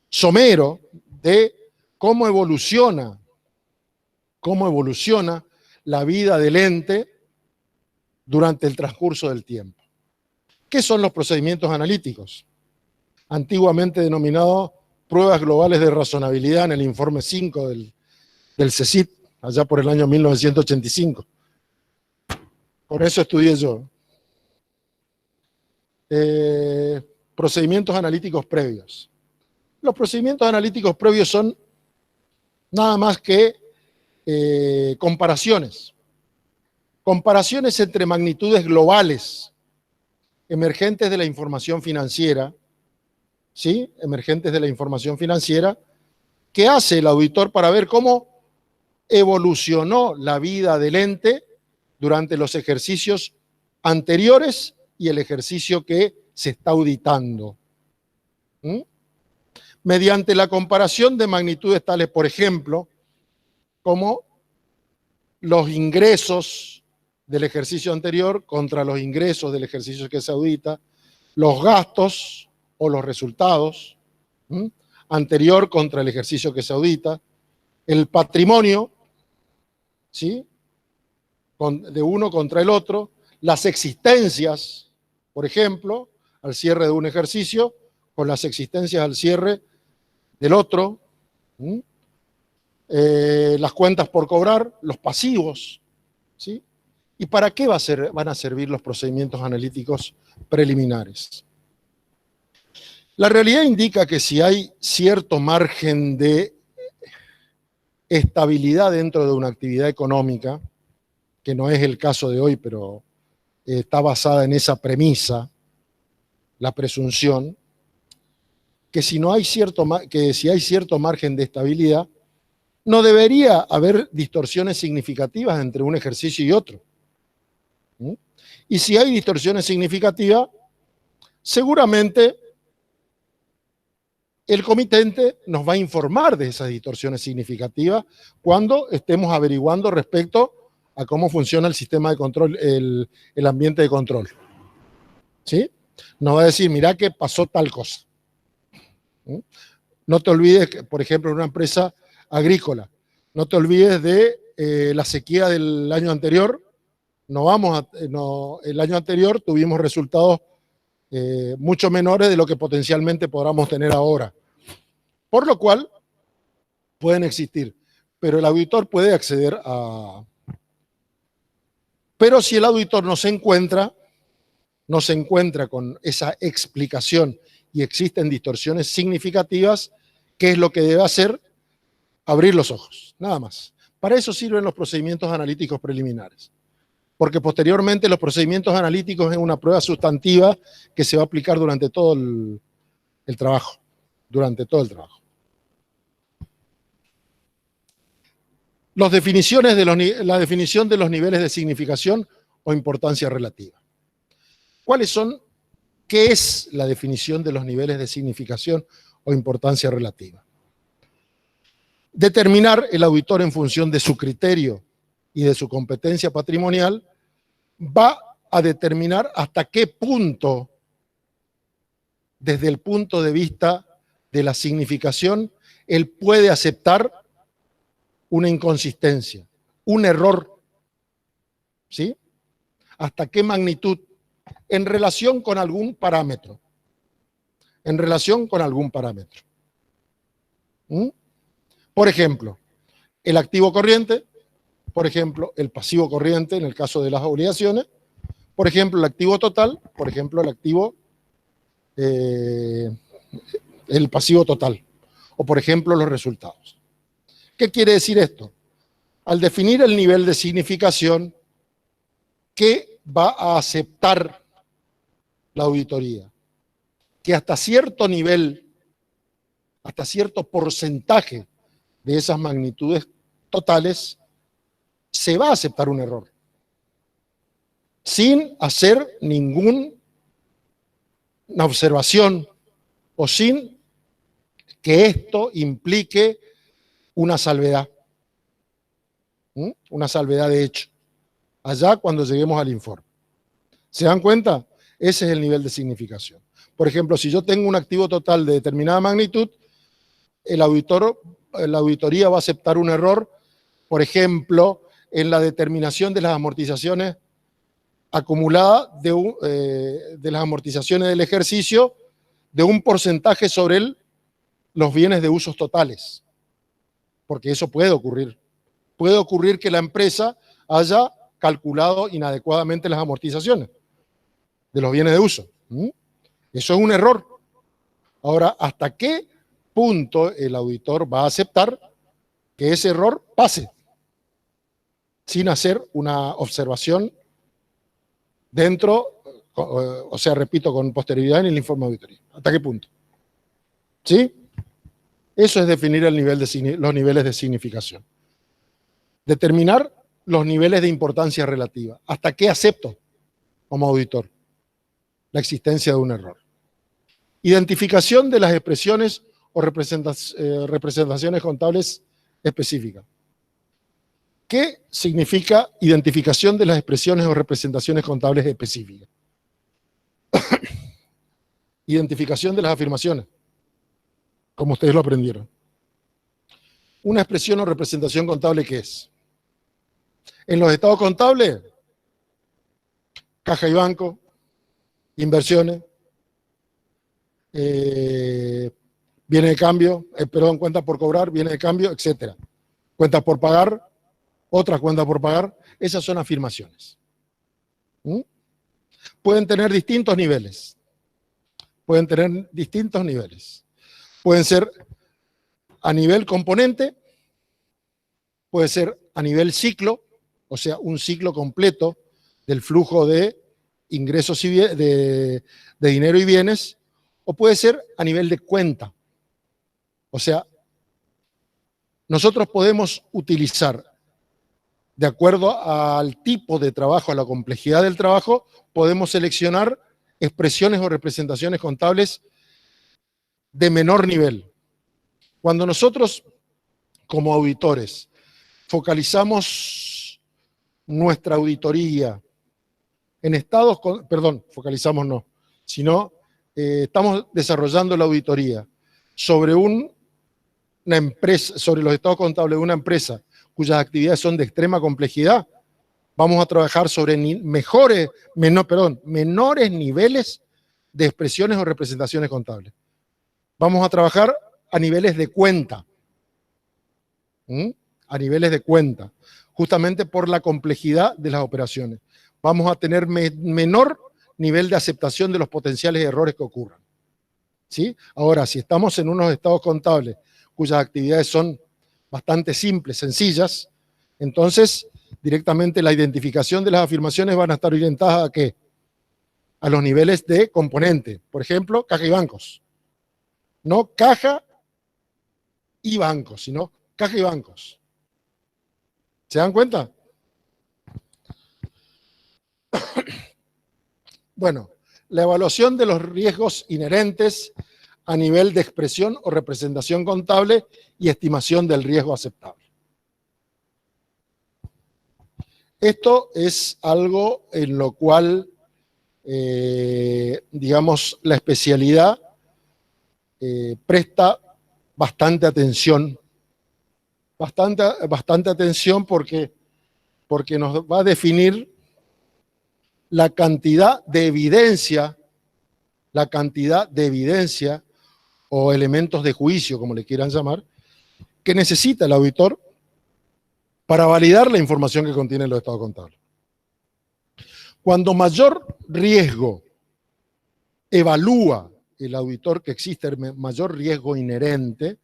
somero de cómo evoluciona la vida del ente durante el transcurso del tiempo. ¿Qué son los procedimientos analíticos? Antiguamente denominados pruebas globales de razonabilidad en el informe 5 del CECIT, allá por el año 1985. Por eso estudié yo. Procedimientos analíticos previos. Los procedimientos analíticos previos son nada más que comparaciones. Comparaciones entre magnitudes globales emergentes de la información financiera, ¿sí? Emergentes de la información financiera, que hace el auditor para ver cómo evolucionó la vida del ente durante los ejercicios anteriores y el ejercicio que se está auditando. ¿Mm? Mediante la comparación de magnitudes tales, por ejemplo, como los ingresos del ejercicio anterior contra los ingresos del ejercicio que se audita, los gastos o los resultados anterior contra el ejercicio que se audita, el patrimonio, ¿sí? De uno contra el otro, las existencias, por ejemplo, al cierre de un ejercicio, con las existencias al cierre del otro, las cuentas por cobrar, los pasivos, ¿sí? ¿Y para qué van a servir los procedimientos analíticos preliminares? La realidad indica que si hay cierto margen de estabilidad dentro de una actividad económica, que no es el caso de hoy, pero está basada en esa premisa, la presunción, que si hay cierto margen de estabilidad, no debería haber distorsiones significativas entre un ejercicio y otro. Y si hay distorsiones significativas, seguramente el comitente nos va a informar de esas distorsiones significativas cuando estemos averiguando respecto a cómo funciona el sistema de control, el ambiente de control. ¿Sí? Nos va a decir, mirá que pasó tal cosa. No te olvides que, por ejemplo, en una empresa agrícola, no te olvides de la sequía del año anterior. El año anterior tuvimos resultados mucho menores de lo que potencialmente podamos tener ahora. Por lo cual, pueden existir, pero el auditor puede acceder a... Pero si el auditor no se encuentra con esa explicación y existen distorsiones significativas, ¿qué es lo que debe hacer? Abrir los ojos, nada más. Para eso sirven los procedimientos analíticos preliminares, porque posteriormente los procedimientos analíticos es una prueba sustantiva que se va a aplicar durante todo el trabajo, La definición de los niveles de significación o importancia relativa. ¿Qué es la definición de los niveles de significación o importancia relativa? Determinar el auditor en función de su criterio y de su competencia patrimonial va a determinar hasta qué punto, desde el punto de vista de la significación, él puede aceptar una inconsistencia, un error, ¿sí? ¿Hasta qué magnitud? En relación con algún parámetro. Por ejemplo, el activo corriente, por ejemplo, el pasivo corriente en el caso de las obligaciones, por ejemplo, el activo total, por ejemplo, el pasivo total, o por ejemplo, los resultados. ¿Qué quiere decir esto? Al definir el nivel de significación, ¿qué va a aceptar la auditoría? Que hasta cierto nivel, hasta cierto porcentaje de esas magnitudes totales, se va a aceptar un error, sin hacer ninguna observación o sin que esto implique una salvedad de hecho, allá cuando lleguemos al informe. ¿Se dan cuenta? Ese es el nivel de significación. Por ejemplo, si yo tengo un activo total de determinada magnitud, la auditoría va a aceptar un error, por ejemplo, en la determinación de las amortizaciones acumuladas de las amortizaciones del ejercicio de un porcentaje sobre los bienes de usos totales. Porque eso puede ocurrir. Puede ocurrir que la empresa haya calculado inadecuadamente las amortizaciones de los bienes de uso. Eso es un error. Ahora, ¿hasta qué punto el auditor va a aceptar que ese error pase sin hacer una observación dentro, o sea, repito, con posterioridad en el informe de auditoría? ¿Hasta qué punto? ¿Sí? Eso es definir los niveles de significación. Determinar los niveles de importancia relativa. ¿Hasta qué acepto como auditor la existencia de un error? Identificación de las expresiones o representaciones contables específicas. ¿Qué significa identificación de las expresiones o representaciones contables específicas? Identificación de las afirmaciones, como ustedes lo aprendieron. Una expresión o representación contable, ¿qué es? En los estados contables, caja y banco, inversiones, viene de cambio, cuentas por cobrar, viene de cambio, etcétera. Cuentas por pagar, otras cuentas por pagar, esas son afirmaciones. Pueden tener distintos niveles. Pueden tener distintos niveles. Pueden ser a nivel componente, puede ser a nivel ciclo, o sea, un ciclo completo del flujo de ingresos y de dinero y bienes, o puede ser a nivel de cuenta. O sea, nosotros podemos utilizar, de acuerdo al tipo de trabajo, a la complejidad del trabajo, podemos seleccionar expresiones o representaciones contables de menor nivel. Cuando nosotros, como auditores, focalizamos nuestra auditoría en estados, focalizamos no, sino estamos desarrollando la auditoría sobre una empresa, sobre los estados contables de una empresa cuyas actividades son de extrema complejidad, vamos a trabajar sobre menores niveles de expresiones o representaciones contables. Vamos a trabajar a niveles de cuenta. A niveles de cuenta, justamente por la complejidad de las operaciones. Vamos a tener menor nivel de aceptación de los potenciales errores que ocurran. ¿Sí? Ahora, si estamos en unos estados contables cuyas actividades son bastante simples, sencillas, entonces directamente la identificación de las afirmaciones van a estar orientadas ¿a qué? A los niveles de componente. Por ejemplo, caja y bancos. No caja y bancos, sino caja y bancos. ¿Se dan cuenta? Bueno, la evaluación de los riesgos inherentes a nivel de expresión o representación contable y estimación del riesgo aceptable. Esto es algo en lo cual, digamos, la especialidad presta bastante atención. Bastante atención porque nos va a definir la cantidad de evidencia o elementos de juicio, como le quieran llamar, que necesita el auditor para validar la información que contienen los estados contables. Cuando mayor riesgo evalúa el auditor que existe mayor riesgo inherente,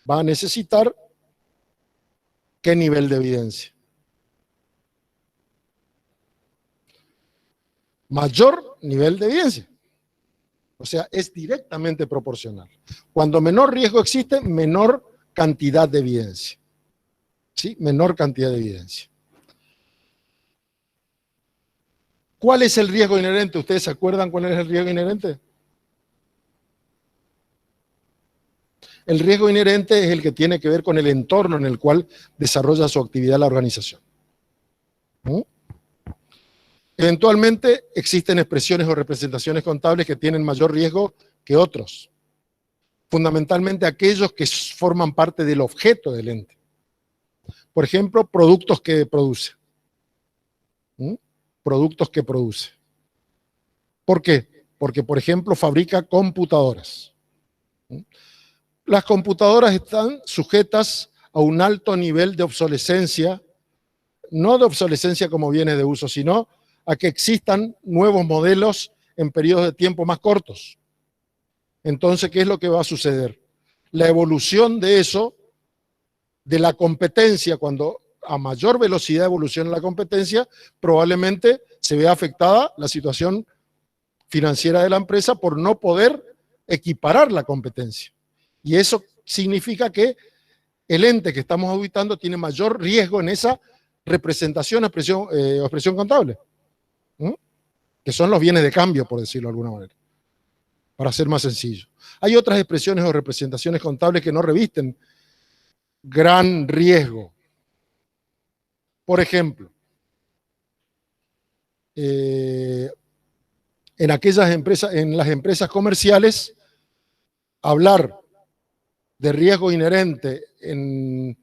va a necesitar ¿qué nivel de evidencia? Mayor nivel de evidencia. O sea, es directamente proporcional. Cuando menor riesgo existe, menor cantidad de evidencia. ¿Sí? Menor cantidad de evidencia. ¿Cuál es el riesgo inherente? ¿Ustedes se acuerdan cuál es el riesgo inherente? El riesgo inherente es el que tiene que ver con el entorno en el cual desarrolla su actividad la organización. Eventualmente existen expresiones o representaciones contables que tienen mayor riesgo que otros. Fundamentalmente aquellos que forman parte del objeto del ente. Por ejemplo, productos que produce. Productos que produce. ¿Por qué? Porque, por ejemplo, fabrica computadoras. Las computadoras están sujetas a un alto nivel de obsolescencia no de obsolescencia como bienes de uso, sino a que existan nuevos modelos en periodos de tiempo más cortos. Entonces, ¿qué es lo que va a suceder? La evolución de eso, de la competencia, cuando a mayor velocidad evoluciona la competencia, probablemente se vea afectada la situación financiera de la empresa por no poder equiparar la competencia. Y eso significa que el ente que estamos auditando tiene mayor riesgo en esa representación, expresión contable, que son los bienes de cambio, por decirlo de alguna manera, para ser más sencillo. Hay otras expresiones o representaciones contables que no revisten gran riesgo. Por ejemplo, en aquellas empresas, en las empresas comerciales, hablar de riesgo inherente en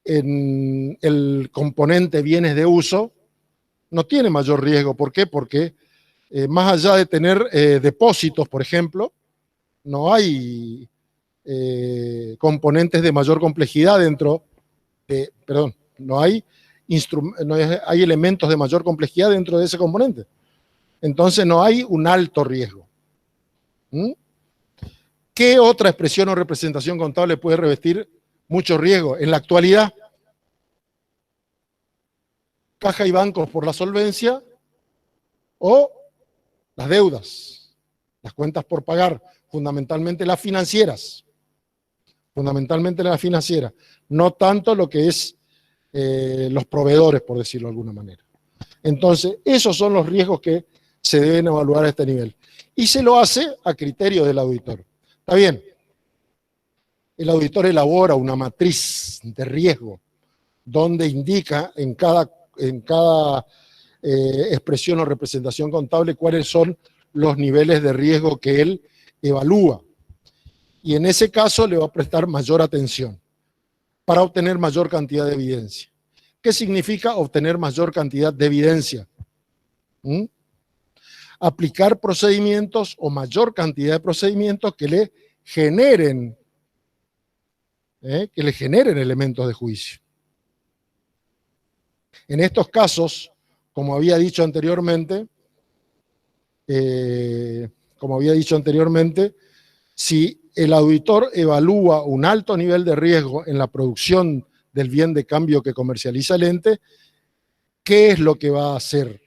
el componente bienes de uso no tiene mayor riesgo. ¿Por qué? Porque más allá de tener depósitos, por ejemplo, no hay componentes de mayor complejidad dentro de, perdón, no hay elementos de mayor complejidad dentro de ese componente. Entonces no hay un alto riesgo. ¿Qué otra expresión o representación contable puede revestir mucho riesgo? En la actualidad, caja y bancos por la solvencia o las deudas, las cuentas por pagar, fundamentalmente las financieras. Fundamentalmente las financieras, no tanto lo que es los proveedores, por decirlo de alguna manera. Entonces, esos son los riesgos que se deben evaluar a este nivel. Y se lo hace a criterio del auditor. Está bien, el auditor elabora una matriz de riesgo donde indica en cada expresión o representación contable cuáles son los niveles de riesgo que él evalúa. Y en ese caso le va a prestar mayor atención para obtener mayor cantidad de evidencia. ¿Qué significa obtener mayor cantidad de evidencia? Aplicar procedimientos o mayor cantidad de procedimientos que le generen elementos de juicio. En estos casos, como había dicho anteriormente, si el auditor evalúa un alto nivel de riesgo en la producción del bien de cambio que comercializa el ente, ¿qué es lo que va a hacer?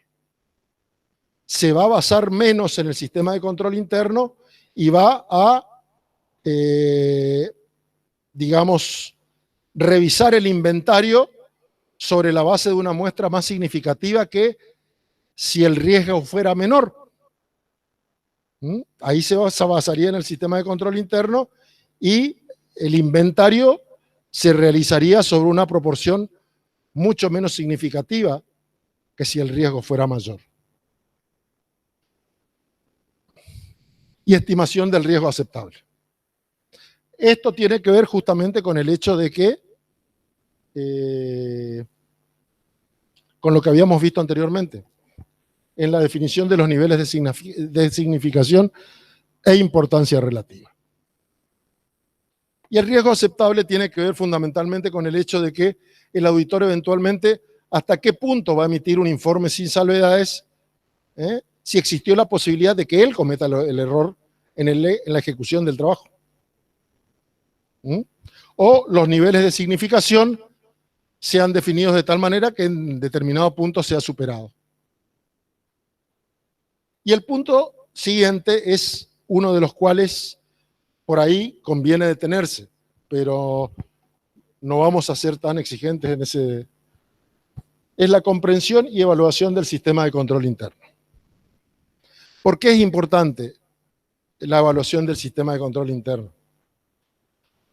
Se va a basar menos en el sistema de control interno y va a, digamos, revisar el inventario sobre la base de una muestra más significativa que si el riesgo fuera menor. Ahí se basaría en el sistema de control interno y el inventario se realizaría sobre una proporción mucho menos significativa que si el riesgo fuera mayor. Y estimación del riesgo aceptable. Esto tiene que ver justamente con el hecho de que, con lo que habíamos visto anteriormente, en la definición de los niveles de significación e importancia relativa. Y el riesgo aceptable tiene que ver fundamentalmente con el hecho de que el auditor eventualmente hasta qué punto va a emitir un informe sin salvedades, si existió la posibilidad de que él cometa el error en la ejecución del trabajo. O los niveles de significación sean definidos de tal manera que en determinado punto sea superado. Y el punto siguiente es uno de los cuales por ahí conviene detenerse, pero no vamos a ser tan exigentes en ese. Es la comprensión y evaluación del sistema de control interno. ¿Por qué es importante la evaluación del sistema de control interno?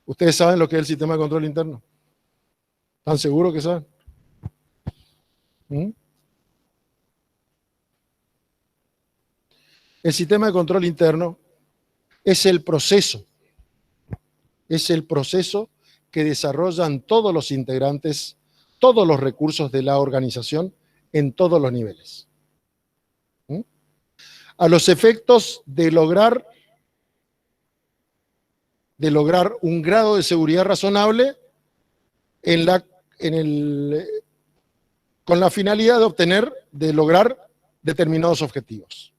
¿Ustedes saben lo que es el sistema de control interno? ¿Están seguros que saben? El sistema de control interno es el proceso que desarrollan todos los integrantes, todos los recursos de la organización en todos los niveles. A los efectos de lograr un grado de seguridad razonable en con la finalidad de lograr determinados objetivos.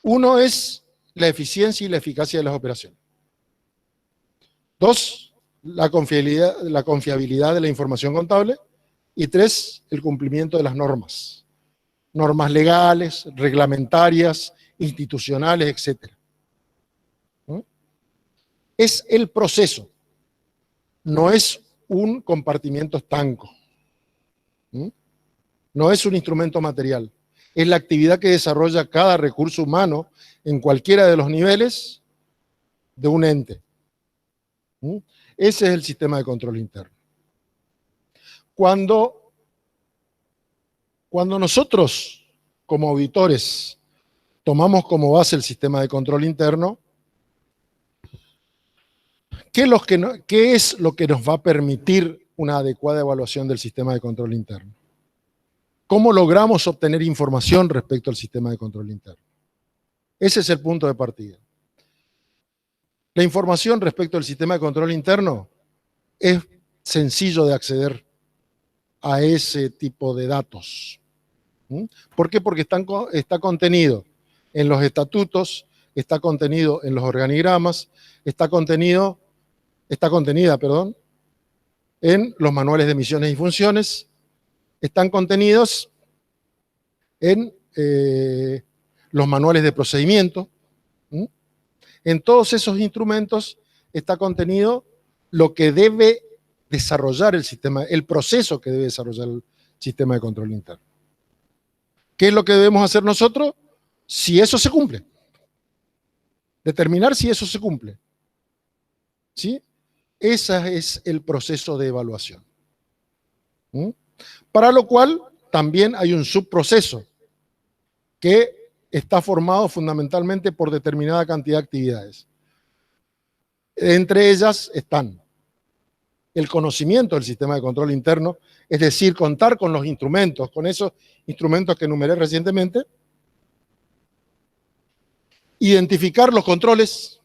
Uno es la eficiencia y la eficacia de las operaciones. Dos, la confiabilidad de la información contable. Y tres, el cumplimiento de las normas. Normas legales, reglamentarias, institucionales, etc. Es el proceso, no es un compartimiento estanco. No es un instrumento material. Es la actividad que desarrolla cada recurso humano en cualquiera de los niveles de un ente. Ese es el sistema de control interno. Cuando nosotros, como auditores, tomamos como base el sistema de control interno, ¿qué es lo que nos va a permitir una adecuada evaluación del sistema de control interno? ¿Cómo logramos obtener información respecto al sistema de control interno? Ese es el punto de partida. La información respecto al sistema de control interno es sencillo de acceder a ese tipo de datos. ¿Por qué? Porque está contenido en los estatutos, está contenido en los organigramas, está contenida, en los manuales de misiones y funciones, están contenidos en los manuales de procedimiento. En todos esos instrumentos está contenido lo que debe desarrollar el sistema, el proceso que debe desarrollar el sistema de control interno. ¿Qué es lo que debemos hacer nosotros? Si eso se cumple. Determinar si eso se cumple. ¿Sí? Ese es el proceso de evaluación. Para lo cual también hay un subproceso que está formado fundamentalmente por determinada cantidad de actividades. Entre ellas están el conocimiento del sistema de control interno, es decir, contar con los instrumentos, con esos instrumentos que enumeré recientemente, identificar los controles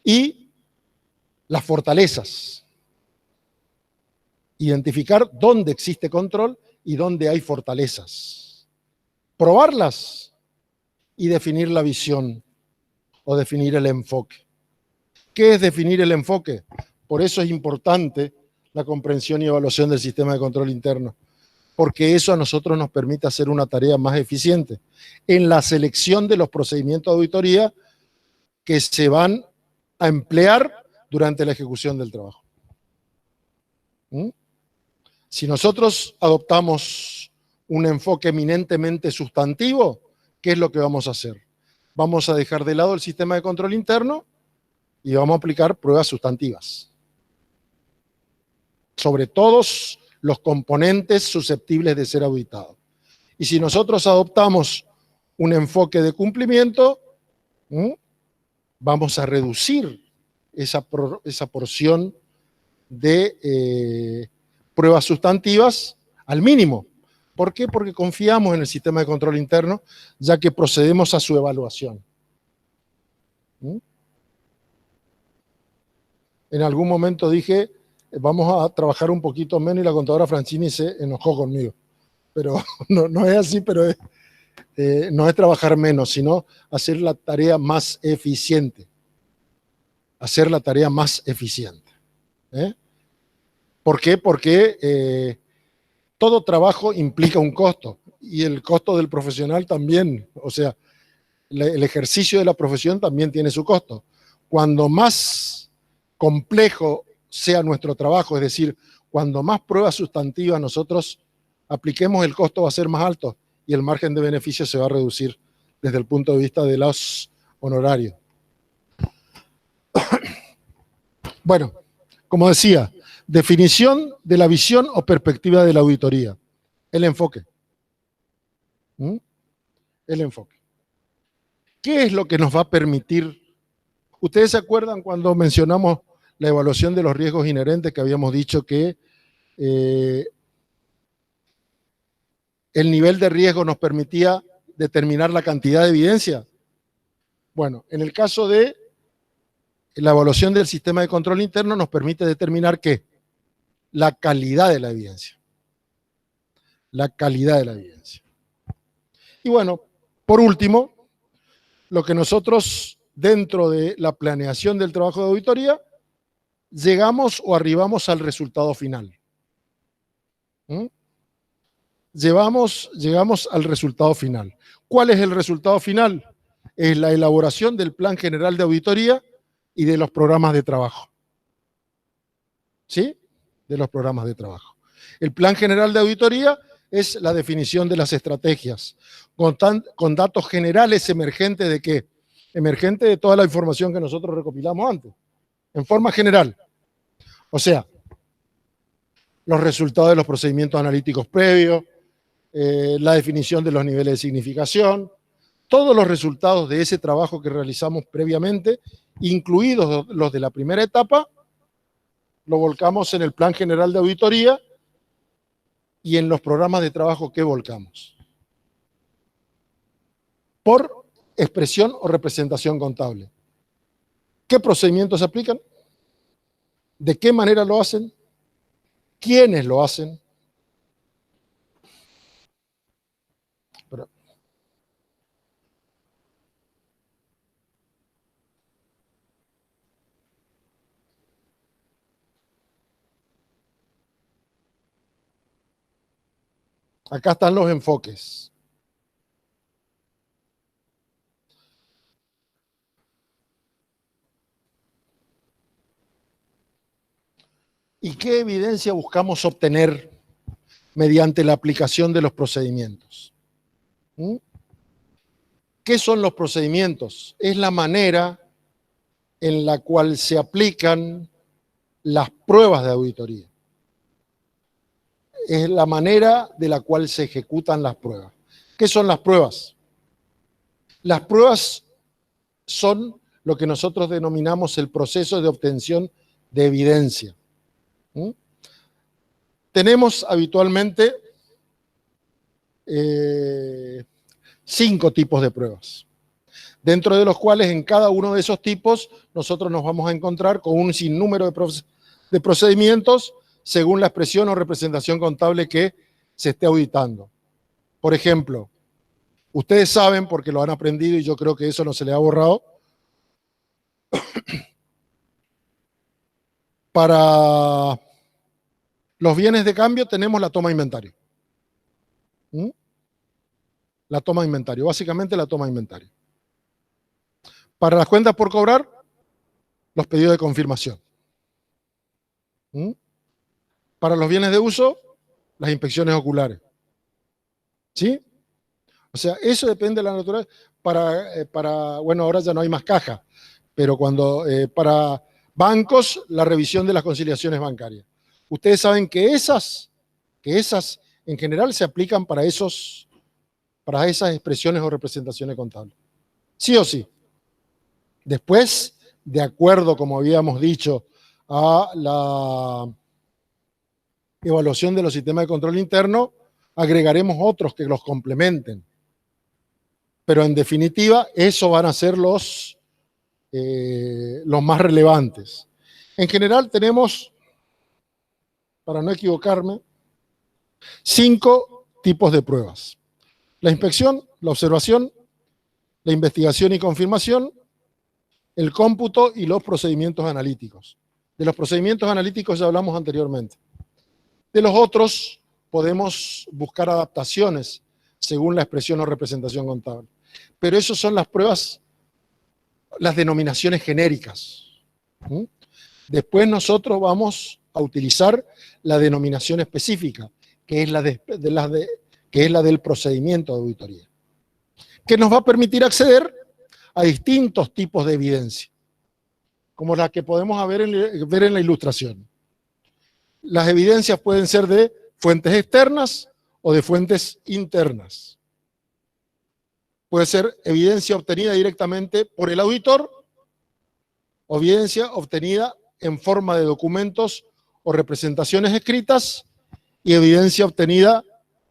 y las fortalezas. Identificar dónde existe control y dónde hay fortalezas. Probarlas y definir la visión o definir el enfoque. ¿Qué es definir el enfoque? Por eso es importante la comprensión y evaluación del sistema de control interno, porque eso a nosotros nos permite hacer una tarea más eficiente en la selección de los procedimientos de auditoría que se van a emplear durante la ejecución del trabajo. Si nosotros adoptamos un enfoque eminentemente sustantivo, ¿qué es lo que vamos a hacer? Vamos a dejar de lado el sistema de control interno y vamos a aplicar pruebas sustantivas sobre todos los componentes susceptibles de ser auditados. Y si nosotros adoptamos un enfoque de cumplimiento, vamos a reducir esa porción de pruebas sustantivas al mínimo. ¿Por qué? Porque confiamos en el sistema de control interno, ya que procedemos a su evaluación. En algún momento dije, vamos a trabajar un poquito menos, y la contadora Francini se enojó conmigo. Pero no es así, pero no es trabajar menos, sino hacer la tarea más eficiente. Hacer la tarea más eficiente. ¿Por qué? Porque todo trabajo implica un costo, y el costo del profesional también, o sea, el ejercicio de la profesión también tiene su costo. Cuando más complejo sea nuestro trabajo, es decir, cuando más pruebas sustantivas nosotros apliquemos, el costo va a ser más alto y el margen de beneficio se va a reducir desde el punto de vista de los honorarios. Bueno, como decía, definición de la visión o perspectiva de la auditoría. El enfoque. El enfoque. ¿Qué es lo que nos va a permitir? ¿Ustedes se acuerdan cuando mencionamos la evaluación de los riesgos inherentes, que habíamos dicho que el nivel de riesgo nos permitía determinar la cantidad de evidencia? Bueno, en el caso de la evaluación del sistema de control interno nos permite determinar ¿qué? la calidad de la evidencia. La calidad de la evidencia. Y bueno, por último, lo que nosotros dentro de la planeación del trabajo de auditoría llegamos o arribamos al resultado final. Llegamos al resultado final. ¿Cuál es el resultado final? Es la elaboración del Plan General de Auditoría y de los programas de trabajo. ¿Sí? De los programas de trabajo. El Plan General de Auditoría es la definición de las estrategias, con datos generales emergentes de qué? Emergentes de toda la información que nosotros recopilamos antes, en forma general. O sea, los resultados de los procedimientos analíticos previos, la definición de los niveles de significación, todos los resultados de ese trabajo que realizamos previamente, incluidos los de la primera etapa, lo volcamos en el Plan General de Auditoría y en los programas de trabajo que volcamos. Por expresión o representación contable. ¿Qué procedimientos se aplican? ¿De qué manera lo hacen? ¿Quiénes lo hacen? Acá están los enfoques. ¿Y qué evidencia buscamos obtener mediante la aplicación de los procedimientos? ¿Qué son los procedimientos? Es la manera en la cual se aplican las pruebas de auditoría. Es la manera de la cual se ejecutan las pruebas. ¿Qué son las pruebas? Las pruebas son lo que nosotros denominamos el proceso de obtención de evidencia. Tenemos habitualmente 5 tipos de pruebas, dentro de los cuales en cada uno de esos tipos nosotros nos vamos a encontrar con un sinnúmero de procedimientos según la expresión o representación contable que se esté auditando. Por ejemplo, ustedes saben, porque lo han aprendido y yo creo que eso no se les ha borrado, para los bienes de cambio tenemos la toma de inventario. La toma de inventario, básicamente la toma de inventario. Para las cuentas por cobrar, los pedidos de confirmación. Para los bienes de uso, las inspecciones oculares. ¿Sí? O sea, eso depende de la naturaleza. Bueno, ahora ya no hay más caja, pero para bancos, la revisión de las conciliaciones bancarias. Ustedes saben que esas en general se aplican para esas expresiones o representaciones contables. Sí o sí. Después, de acuerdo, como habíamos dicho, a la evaluación de los sistemas de control interno, agregaremos otros que los complementen. Pero en definitiva, esos van a ser los más relevantes. En general tenemos, para no equivocarme, 5 tipos de pruebas. La inspección, la observación, la investigación y confirmación, el cómputo y los procedimientos analíticos. De los procedimientos analíticos ya hablamos anteriormente. De los otros podemos buscar adaptaciones según la expresión o representación contable. Pero esas son las pruebas, las denominaciones genéricas. Después nosotros vamos a utilizar la denominación específica, que es la del procedimiento de auditoría, que nos va a permitir acceder a distintos tipos de evidencia, como la que podemos ver en la ilustración. Las evidencias pueden ser de fuentes externas o de fuentes internas. Puede ser evidencia obtenida directamente por el auditor o evidencia obtenida en forma de documentos o representaciones escritas y evidencia obtenida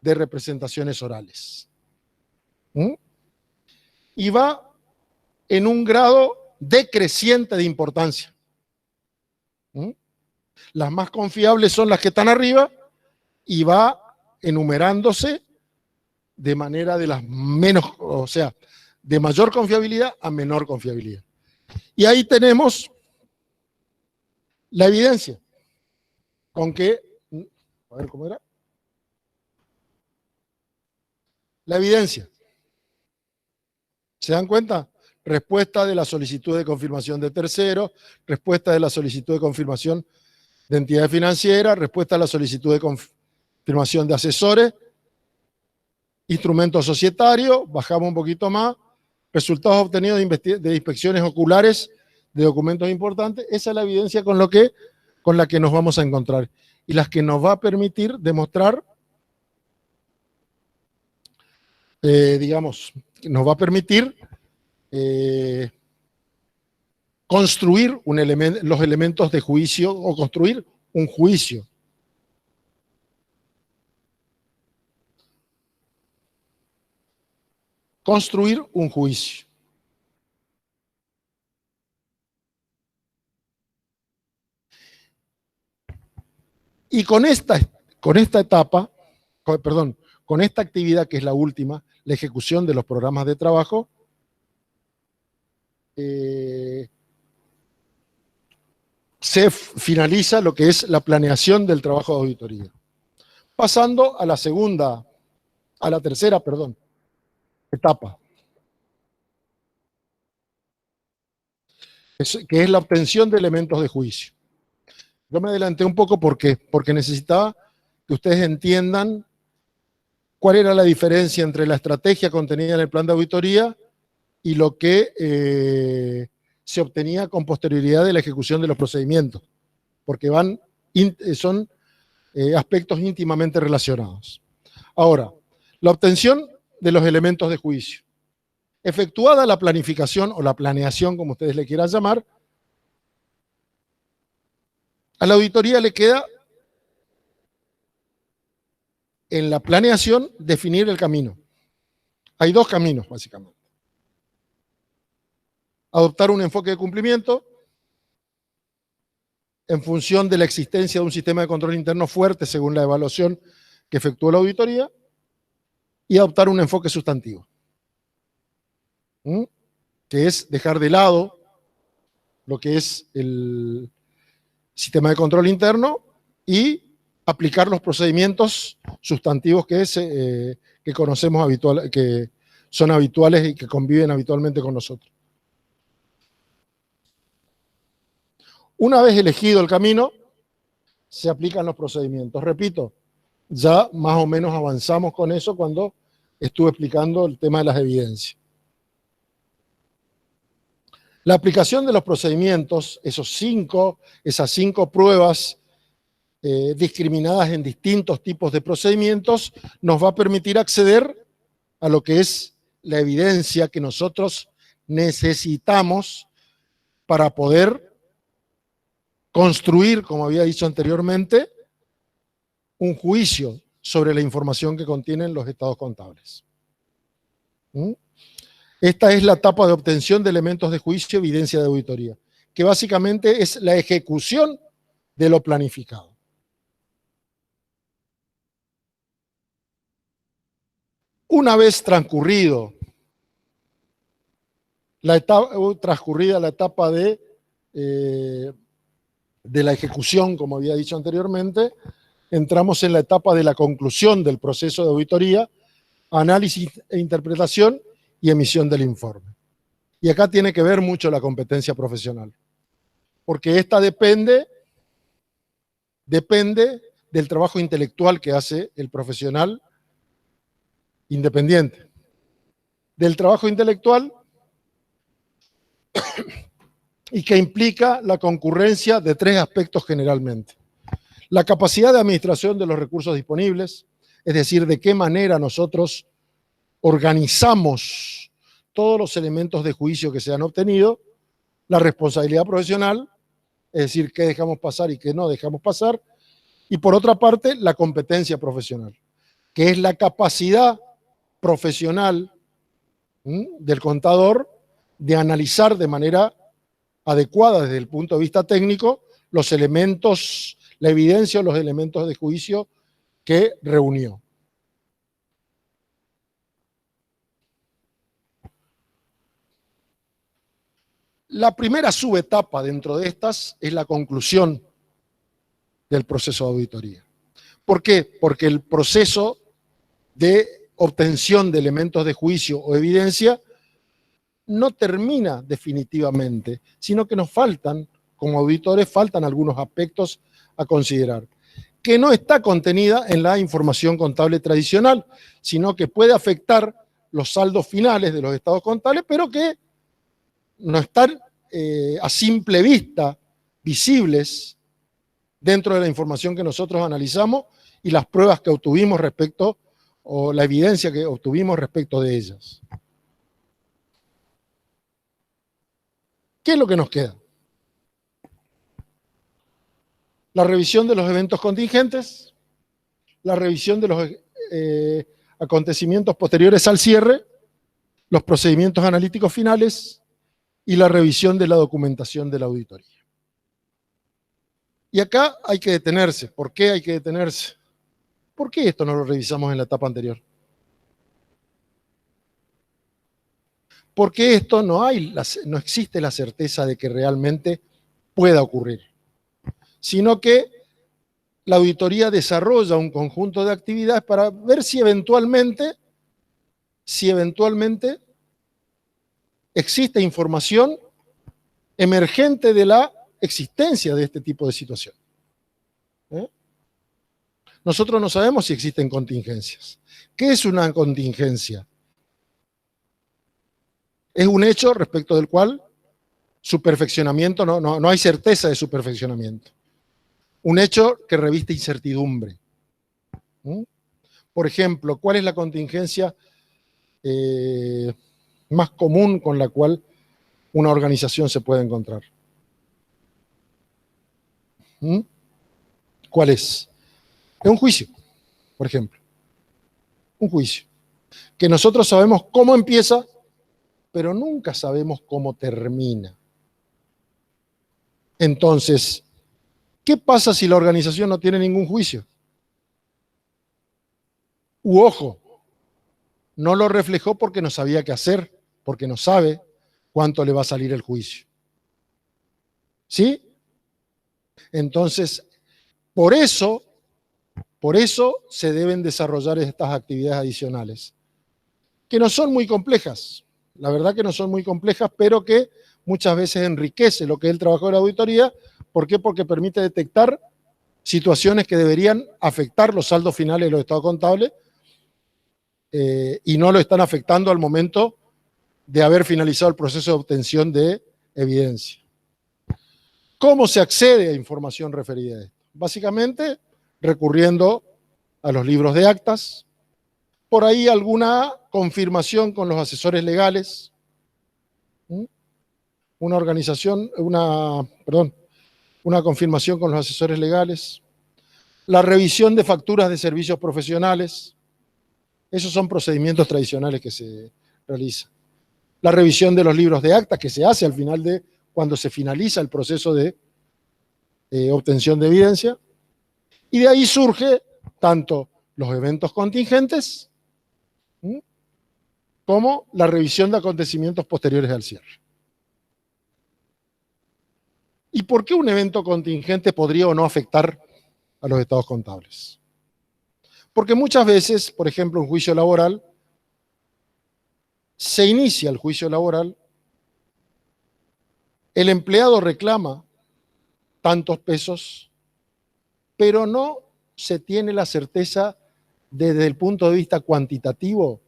de representaciones orales. Y va en un grado decreciente de importancia. Las más confiables son las que están arriba y va enumerándose de manera de las menos, o sea, de mayor confiabilidad a menor confiabilidad. Y ahí tenemos la evidencia, con que, a ver cómo era, la evidencia. ¿Se dan cuenta? Respuesta de la solicitud de confirmación de terceros, respuesta de la solicitud de confirmación de entidades financieras, respuesta a la solicitud de confirmación de asesores, instrumentos societarios, bajamos un poquito más, resultados obtenidos de inspecciones oculares de documentos importantes. Esa es la evidencia con la que nos vamos a encontrar y las que nos va a permitir demostrar, digamos, nos va a permitir construir los elementos de juicio o construir un juicio. Construir un juicio. Y con esta etapa, con esta actividad que es la última, la ejecución de los programas de trabajo, se finaliza lo que es la planeación del trabajo de auditoría. Pasando a la tercera etapa, que es la obtención de elementos de juicio. Yo me adelanté un poco, ¿por qué? Porque necesitaba que ustedes entiendan cuál era la diferencia entre la estrategia contenida en el plan de auditoría y lo que se obtenía con posterioridad de la ejecución de los procedimientos, porque son aspectos íntimamente relacionados. Ahora, la obtención de los elementos de juicio. Efectuada la planificación o la planeación, como ustedes le quieran llamar, a la auditoría le queda, en la planeación, definir el camino. Hay dos caminos, básicamente. Adoptar un enfoque de cumplimiento en función de la existencia de un sistema de control interno fuerte según la evaluación que efectuó la auditoría, y adoptar un enfoque sustantivo, que es dejar de lado lo que es el sistema de control interno y aplicar los procedimientos sustantivos que conocemos que son habituales y que conviven habitualmente con nosotros. Una vez elegido el camino, se aplican los procedimientos. Repito, ya más o menos avanzamos con eso cuando estuve explicando el tema de las evidencias. La aplicación de los procedimientos, esas cinco pruebas discriminadas en distintos tipos de procedimientos, nos va a permitir acceder a lo que es la evidencia que nosotros necesitamos para poder construir, como había dicho anteriormente, un juicio sobre la información que contienen los estados contables. Esta es la etapa de obtención de elementos de juicio, evidencia de auditoría, que básicamente es la ejecución de lo planificado. Una vez transcurrida la etapa de la ejecución, como había dicho anteriormente, entramos en la etapa de la conclusión del proceso de auditoría, análisis e interpretación y emisión del informe. Y acá tiene que ver mucho la competencia profesional, porque esta depende del trabajo intelectual que hace el profesional independiente. Del trabajo intelectual y que implica la concurrencia de tres aspectos generalmente. La capacidad de administración de los recursos disponibles, es decir, de qué manera nosotros organizamos todos los elementos de juicio que se han obtenido, la responsabilidad profesional, es decir, qué dejamos pasar y qué no dejamos pasar, y por otra parte, la competencia profesional, que es la capacidad profesional del contador de analizar de manera adecuada desde el punto de vista técnico los elementos, la evidencia o los elementos de juicio que reunió. La primera subetapa dentro de estas es la conclusión del proceso de auditoría. ¿Por qué? Porque el proceso de obtención de elementos de juicio o evidencia no termina definitivamente, sino que nos faltan, como auditores, faltan algunos aspectos a considerar, que no está contenida en la información contable tradicional, sino que puede afectar los saldos finales de los estados contables, pero que no están a simple vista visibles dentro de la información que nosotros analizamos y las pruebas que obtuvimos respecto, o la evidencia que obtuvimos respecto de ellas. ¿Qué es lo que nos queda? La revisión de los eventos contingentes, la revisión de los acontecimientos posteriores al cierre, los procedimientos analíticos finales y la revisión de la documentación de la auditoría. Y acá hay que detenerse. ¿Por qué hay que detenerse? ¿Por qué esto no lo revisamos en la etapa anterior? Porque esto no existe la certeza de que realmente pueda ocurrir, sino que la auditoría desarrolla un conjunto de actividades para ver si eventualmente existe información emergente de la existencia de este tipo de situación. Nosotros no sabemos si existen contingencias. ¿Qué es una contingencia? Es un hecho respecto del cual su perfeccionamiento, no hay certeza de su perfeccionamiento. Un hecho que reviste incertidumbre. Por ejemplo, ¿cuál es la contingencia más común con la cual una organización se puede encontrar? ¿Cuál es? Es un juicio, por ejemplo. Un juicio. Que nosotros sabemos cómo empieza, pero nunca sabemos cómo termina. Entonces, ¿qué pasa si la organización no tiene ningún juicio? Ojo, no lo reflejó porque no sabía qué hacer, porque no sabe cuánto le va a salir el juicio. ¿Sí? Entonces, por eso se deben desarrollar estas actividades adicionales, que no son muy complejas, la verdad que no son muy complejas, pero que muchas veces enriquece lo que es el trabajo de la auditoría. ¿Por qué? Porque permite detectar situaciones que deberían afectar los saldos finales de los estados contables y no lo están afectando al momento de haber finalizado el proceso de obtención de evidencia. ¿Cómo se accede a información referida a esto? Básicamente, recurriendo a los libros de actas, por ahí alguna confirmación con los asesores legales, una confirmación con los asesores legales, la revisión de facturas de servicios profesionales, esos son procedimientos tradicionales que se realizan. La revisión de los libros de actas que se hace al final cuando se finaliza el proceso de obtención de evidencia, y de ahí surge tanto los eventos contingentes como la revisión de acontecimientos posteriores al cierre. ¿Y por qué un evento contingente podría o no afectar a los estados contables? Porque muchas veces, por ejemplo, un juicio laboral, se inicia el juicio laboral, el empleado reclama tantos pesos, pero no se tiene la certeza desde el punto de vista cuantitativo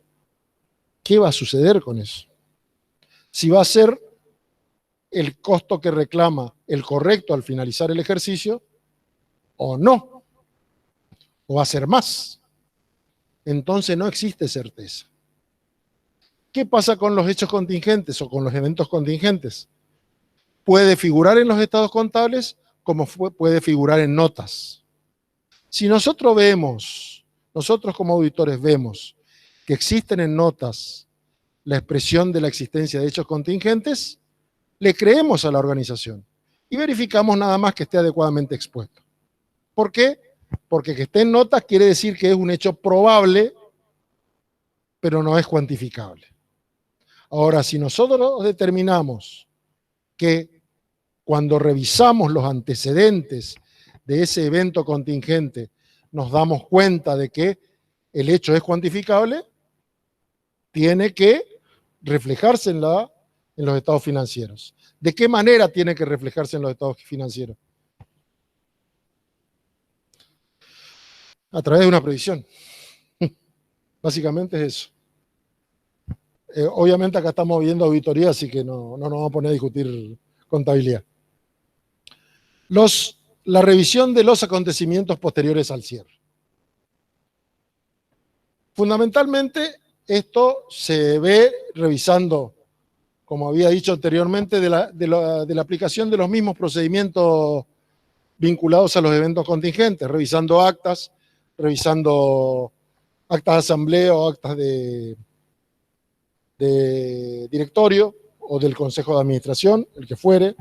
qué va a suceder con eso. Si va a ser el costo que reclama el correcto al finalizar el ejercicio o no, o va a ser más. Entonces no existe certeza. ¿Qué pasa con los hechos contingentes o con los eventos contingentes? Puede figurar en los estados contables como puede figurar en notas. Si nosotros como auditores vemos que existen en notas la expresión de la existencia de hechos contingentes, le creemos a la organización y verificamos nada más que esté adecuadamente expuesto. ¿Por qué? Porque que esté en notas quiere decir que es un hecho probable, pero no es cuantificable. Ahora, si nosotros determinamos que cuando revisamos los antecedentes de ese evento contingente nos damos cuenta de que el hecho es cuantificable, tiene que reflejarse en los estados financieros. ¿De qué manera tiene que reflejarse en los estados financieros? A través de una previsión. Básicamente es eso. Obviamente acá estamos viendo auditoría, así que no nos vamos a poner a discutir contabilidad. La revisión de los acontecimientos posteriores al cierre. Fundamentalmente, esto se ve revisando, como había dicho anteriormente, de la aplicación de los mismos procedimientos vinculados a los eventos contingentes, revisando actas, revisando actas de asamblea o actas de directorio o del consejo de administración, el que fuere.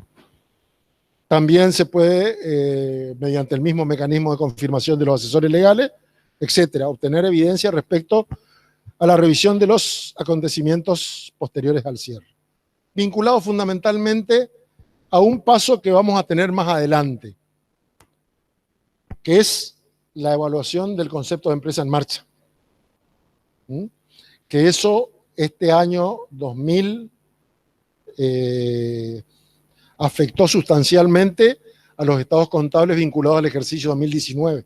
También se puede, mediante el mismo mecanismo de confirmación de los asesores legales, etcétera, obtener evidencia respecto a la revisión de los acontecimientos posteriores al cierre, vinculado fundamentalmente a un paso que vamos a tener más adelante, que es la evaluación del concepto de empresa en marcha. Que eso, este año 2000, afectó sustancialmente a los estados contables vinculados al ejercicio 2019.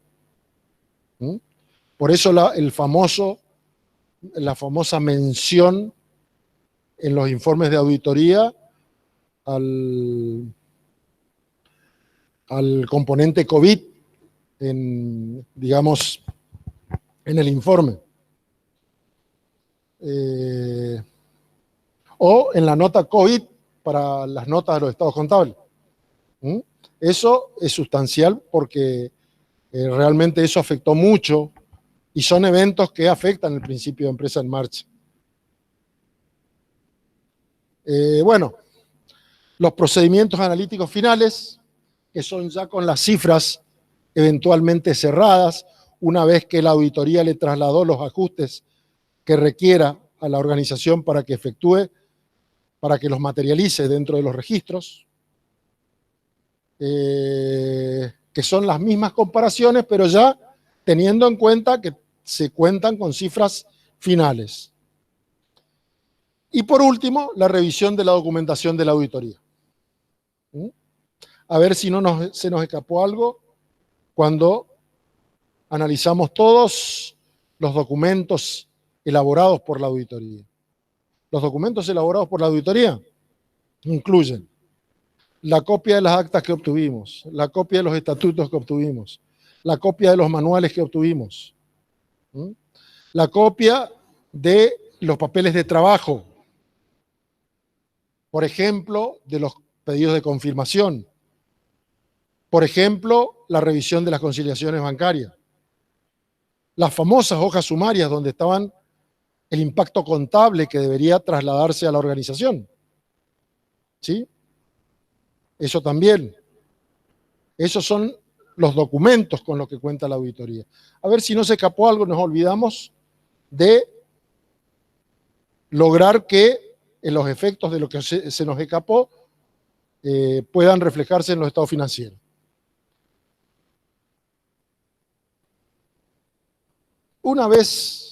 Por eso la famosa mención en los informes de auditoría al componente COVID, digamos, en el informe. O en la nota COVID para las notas de los estados contables. Eso es sustancial porque realmente eso afectó mucho y son eventos que afectan el principio de empresa en marcha. Bueno, los procedimientos analíticos finales, que son ya con las cifras eventualmente cerradas, una vez que la auditoría le trasladó los ajustes que requiera a la organización para que efectúe, para que los materialice dentro de los registros, que son las mismas comparaciones, pero ya teniendo en cuenta que se cuentan con cifras finales. Y por último, la revisión de la documentación de la auditoría. A ver si se nos escapó algo cuando analizamos todos los documentos elaborados por la auditoría. Los documentos elaborados por la auditoría incluyen la copia de las actas que obtuvimos, la copia de los estatutos que obtuvimos, la copia de los manuales que obtuvimos, la copia de los papeles de trabajo, por ejemplo, de los pedidos de confirmación, por ejemplo, la revisión de las conciliaciones bancarias, las famosas hojas sumarias donde estaban el impacto contable que debería trasladarse a la organización. ¿Sí? Eso también. Esos son los documentos con los que cuenta la auditoría. A ver si no se escapó algo, nos olvidamos de lograr que los efectos de lo que se nos escapó puedan reflejarse en los estados financieros. Una vez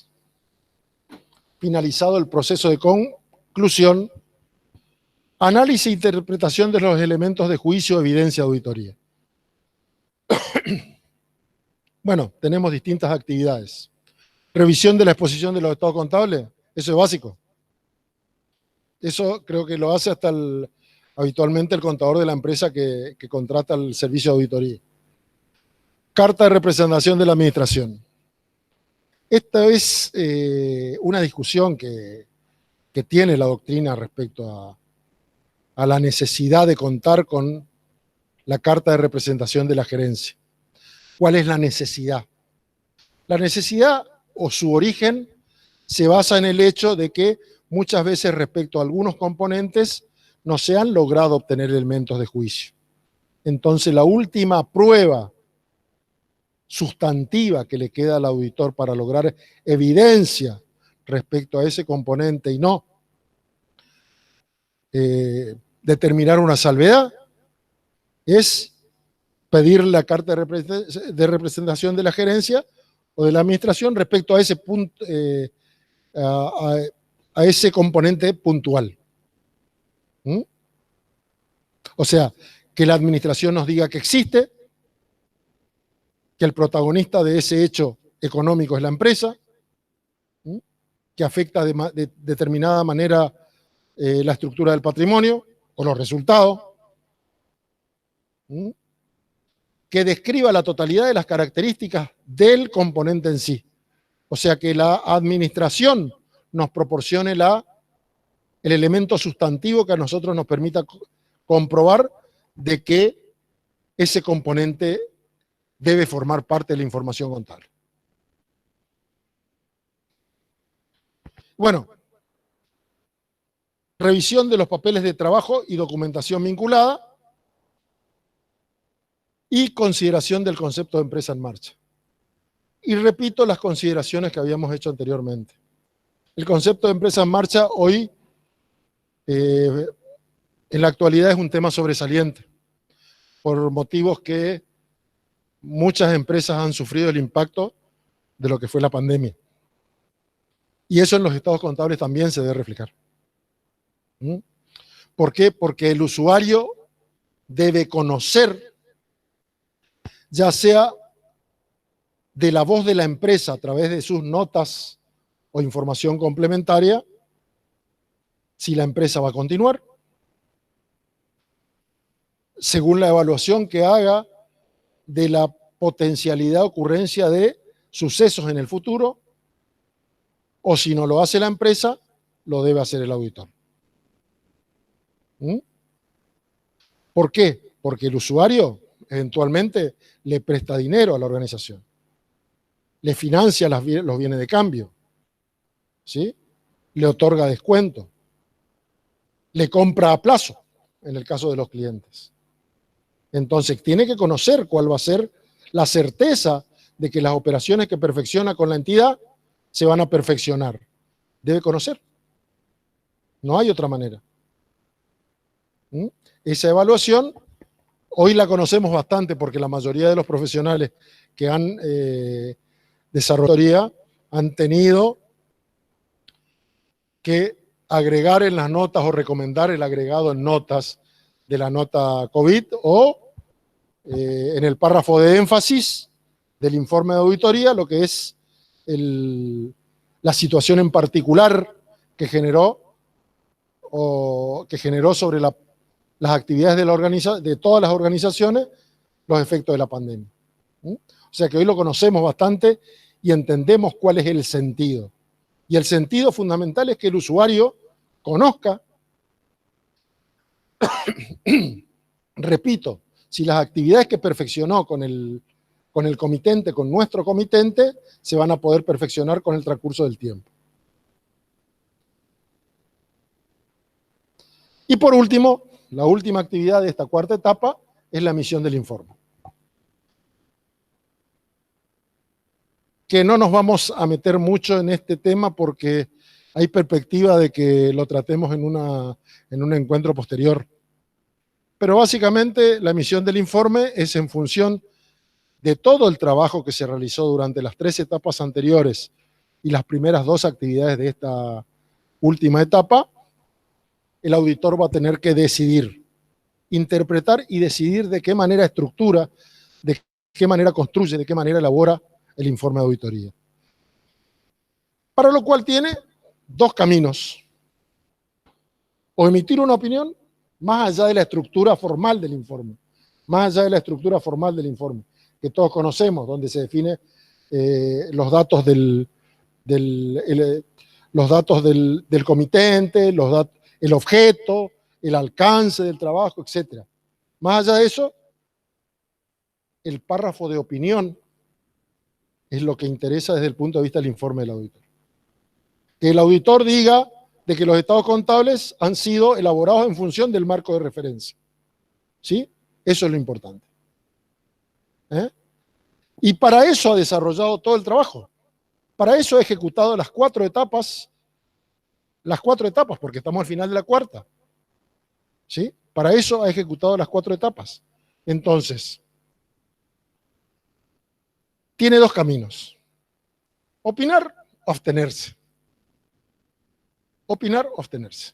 finalizado el proceso de conclusión, análisis e interpretación de los elementos de juicio, evidencia, auditoría. Bueno, tenemos distintas actividades. Revisión de la exposición de los estados contables, eso es básico. Eso creo que lo hace hasta habitualmente el contador de la empresa que contrata el servicio de auditoría. Carta de representación de la administración. Esta es una discusión que tiene la doctrina respecto a la necesidad de contar con la carta de representación de la gerencia. ¿Cuál es la necesidad? La necesidad o su origen se basa en el hecho de que muchas veces respecto a algunos componentes no se han logrado obtener elementos de juicio. Entonces, la última prueba sustantiva que le queda al auditor para lograr evidencia respecto a ese componente y no determinar una salvedad es pedir la carta de representación de la gerencia o de la administración respecto a ese punto, a ese componente puntual. ¿Mm? O sea, que la administración nos diga que existe, que el protagonista de ese hecho económico es la empresa, que afecta de determinada manera la estructura del patrimonio o los resultados, que describa la totalidad de las características del componente en sí. O sea, que la administración nos proporcione el elemento sustantivo que a nosotros nos permita comprobar de que ese componente debe formar parte de la información contable. Bueno, revisión de los papeles de trabajo y documentación vinculada y consideración del concepto de empresa en marcha. Y repito las consideraciones que habíamos hecho anteriormente. El concepto de empresa en marcha hoy, en la actualidad, es un tema sobresaliente, por motivos que muchas empresas han sufrido el impacto de lo que fue la pandemia. Y eso en los estados contables también se debe reflejar. ¿Por qué? Porque el usuario debe conocer, ya sea de la voz de la empresa a través de sus notas o información complementaria, si la empresa va a continuar, según la evaluación que haga de la potencialidad de ocurrencia de sucesos en el futuro, o si no lo hace la empresa, lo debe hacer el auditor. ¿Por qué? Porque el usuario eventualmente le presta dinero a la organización, le financia los bienes de cambio, ¿sí? Le otorga descuento, le compra a plazo, en el caso de los clientes. Entonces, tiene que conocer cuál va a ser la certeza de que las operaciones que perfecciona con la entidad se van a perfeccionar. Debe conocer. No hay otra manera. Esa evaluación, hoy la conocemos bastante porque la mayoría de los profesionales que han desarrollado han tenido que agregar en las notas o recomendar el agregado en notas de la nota COVID o en el párrafo de énfasis del informe de auditoría, lo que es la situación en particular que generó sobre las actividades de todas las organizaciones los efectos de la pandemia. O sea que hoy lo conocemos bastante y entendemos cuál es el sentido. Y el sentido fundamental es que el usuario conozca, repito, si las actividades que perfeccionó con el comitente, con nuestro comitente, se van a poder perfeccionar con el transcurso del tiempo. Y por último, la última actividad de esta cuarta etapa es la emisión del informe. Que no nos vamos a meter mucho en este tema porque hay perspectiva de que lo tratemos en un encuentro posterior. Pero básicamente la emisión del informe es en función de todo el trabajo que se realizó durante las 3 etapas anteriores y las primeras 2 actividades de esta última etapa. El auditor va a tener que decidir, interpretar y decidir de qué manera estructura, de qué manera construye, de qué manera elabora el informe de auditoría. Para lo cual tiene 2 caminos. O emitir una opinión más allá de la estructura formal del informe, que todos conocemos, donde se define los datos del comitente, el objeto, el alcance del trabajo, etc. Más allá de eso, el párrafo de opinión es lo que interesa desde el punto de vista del informe del auditor. Que el auditor diga de que los estados contables han sido elaborados en función del marco de referencia. ¿Sí? Eso es lo importante. Y para eso ha desarrollado todo el trabajo. Para eso ha ejecutado las 4 etapas, porque estamos al final de la 4ª. ¿Sí? Para eso ha ejecutado las 4 etapas. Entonces, tiene 2 caminos. Opinar o abstenerse. Opinar o abstenerse.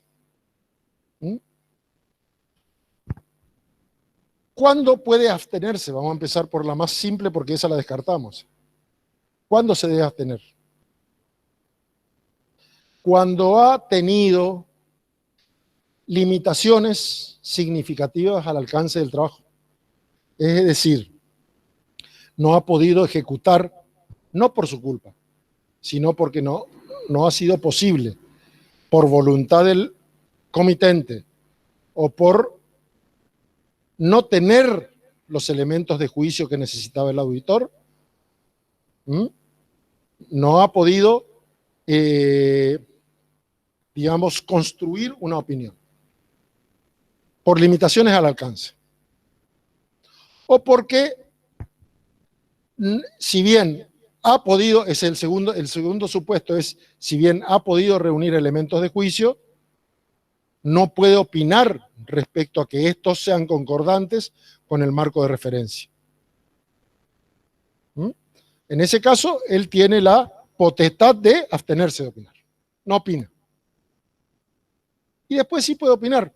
¿Cuándo puede abstenerse? Vamos a empezar por la más simple porque esa la descartamos. ¿Cuándo se debe abstener? Cuando ha tenido limitaciones significativas al alcance del trabajo. Es decir, no ha podido ejecutar, no por su culpa, sino porque no ha sido posible, por voluntad del comitente o por no tener los elementos de juicio que necesitaba el auditor, no ha podido, digamos, construir una opinión por limitaciones al alcance. O porque, si bien ha podido, es el segundo supuesto es, si bien ha podido reunir elementos de juicio, no puede opinar respecto a que estos sean concordantes con el marco de referencia. En ese caso, él tiene la potestad de abstenerse de opinar. No opina. Y después sí puede opinar.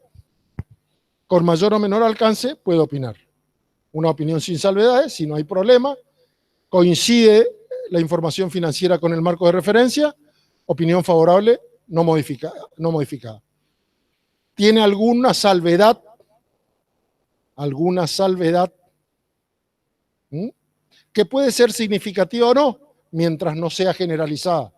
Con mayor o menor alcance puede opinar. Una opinión sin salvedades, si no hay problema, coincide la información financiera con el marco de referencia, opinión favorable, no modificada. ¿Tiene alguna salvedad? Que puede ser significativa o no, mientras no sea generalizada.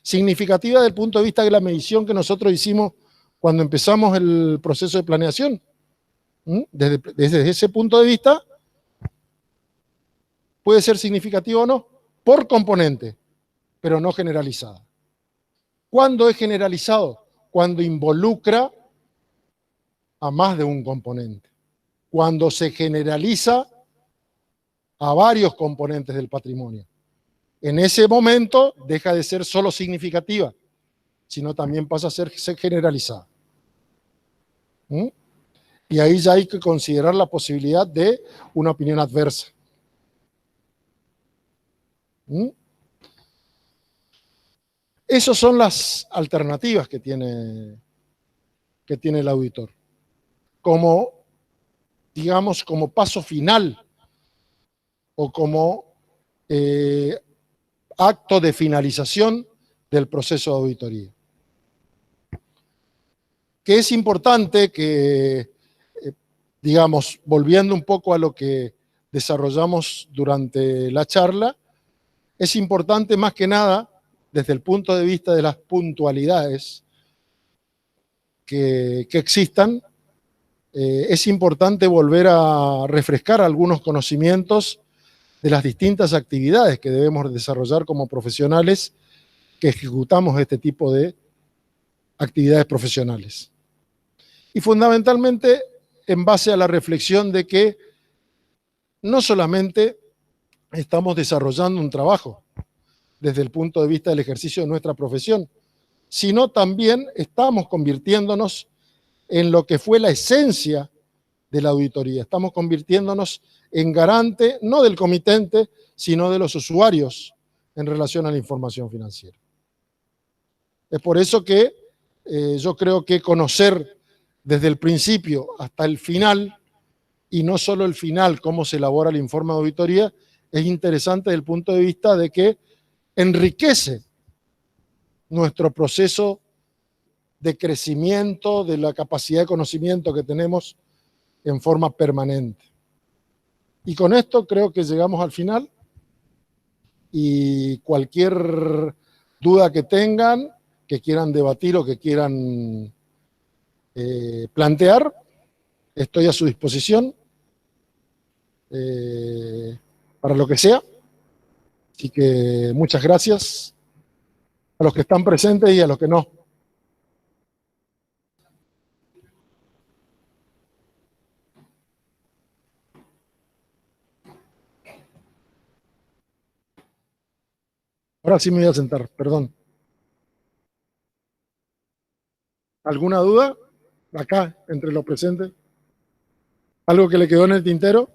Significativa desde el punto de vista de la medición que nosotros hicimos cuando empezamos el proceso de planeación. Desde ese punto de vista, puede ser significativa o no, por componente, pero no generalizada. ¿Cuándo es generalizado? Cuando involucra a más de un componente. Cuando se generaliza a varios componentes del patrimonio. En ese momento deja de ser solo significativa, sino también pasa a ser generalizada. Y ahí ya hay que considerar la posibilidad de una opinión adversa. Esas son las alternativas que tiene el auditor. Como, digamos, como paso final o como acto de finalización del proceso de auditoría. Que es importante que, digamos, volviendo un poco a lo que desarrollamos durante la charla, es importante más que nada, desde el punto de vista de las puntualidades que existan, es importante volver a refrescar algunos conocimientos de las distintas actividades que debemos desarrollar como profesionales que ejecutamos este tipo de actividades profesionales. Y fundamentalmente en base a la reflexión de que no solamente estamos desarrollando un trabajo desde el punto de vista del ejercicio de nuestra profesión, sino también estamos convirtiéndonos en lo que fue la esencia de la auditoría. Estamos convirtiéndonos en garante, no del comitente, sino de los usuarios en relación a la información financiera. Es por eso que yo creo que conocer desde el principio hasta el final, y no solo el final, cómo se elabora el informe de auditoría, es interesante desde el punto de vista de que enriquece nuestro proceso de crecimiento, de la capacidad de conocimiento que tenemos en forma permanente. Y con esto creo que llegamos al final, y cualquier duda que tengan, que quieran debatir o que quieran plantear, estoy a su disposición para lo que sea. Así que muchas gracias a los que están presentes y a los que no. Ahora sí me voy a sentar, perdón. ¿Alguna duda? Acá, entre los presentes. ¿Algo que le quedó en el tintero?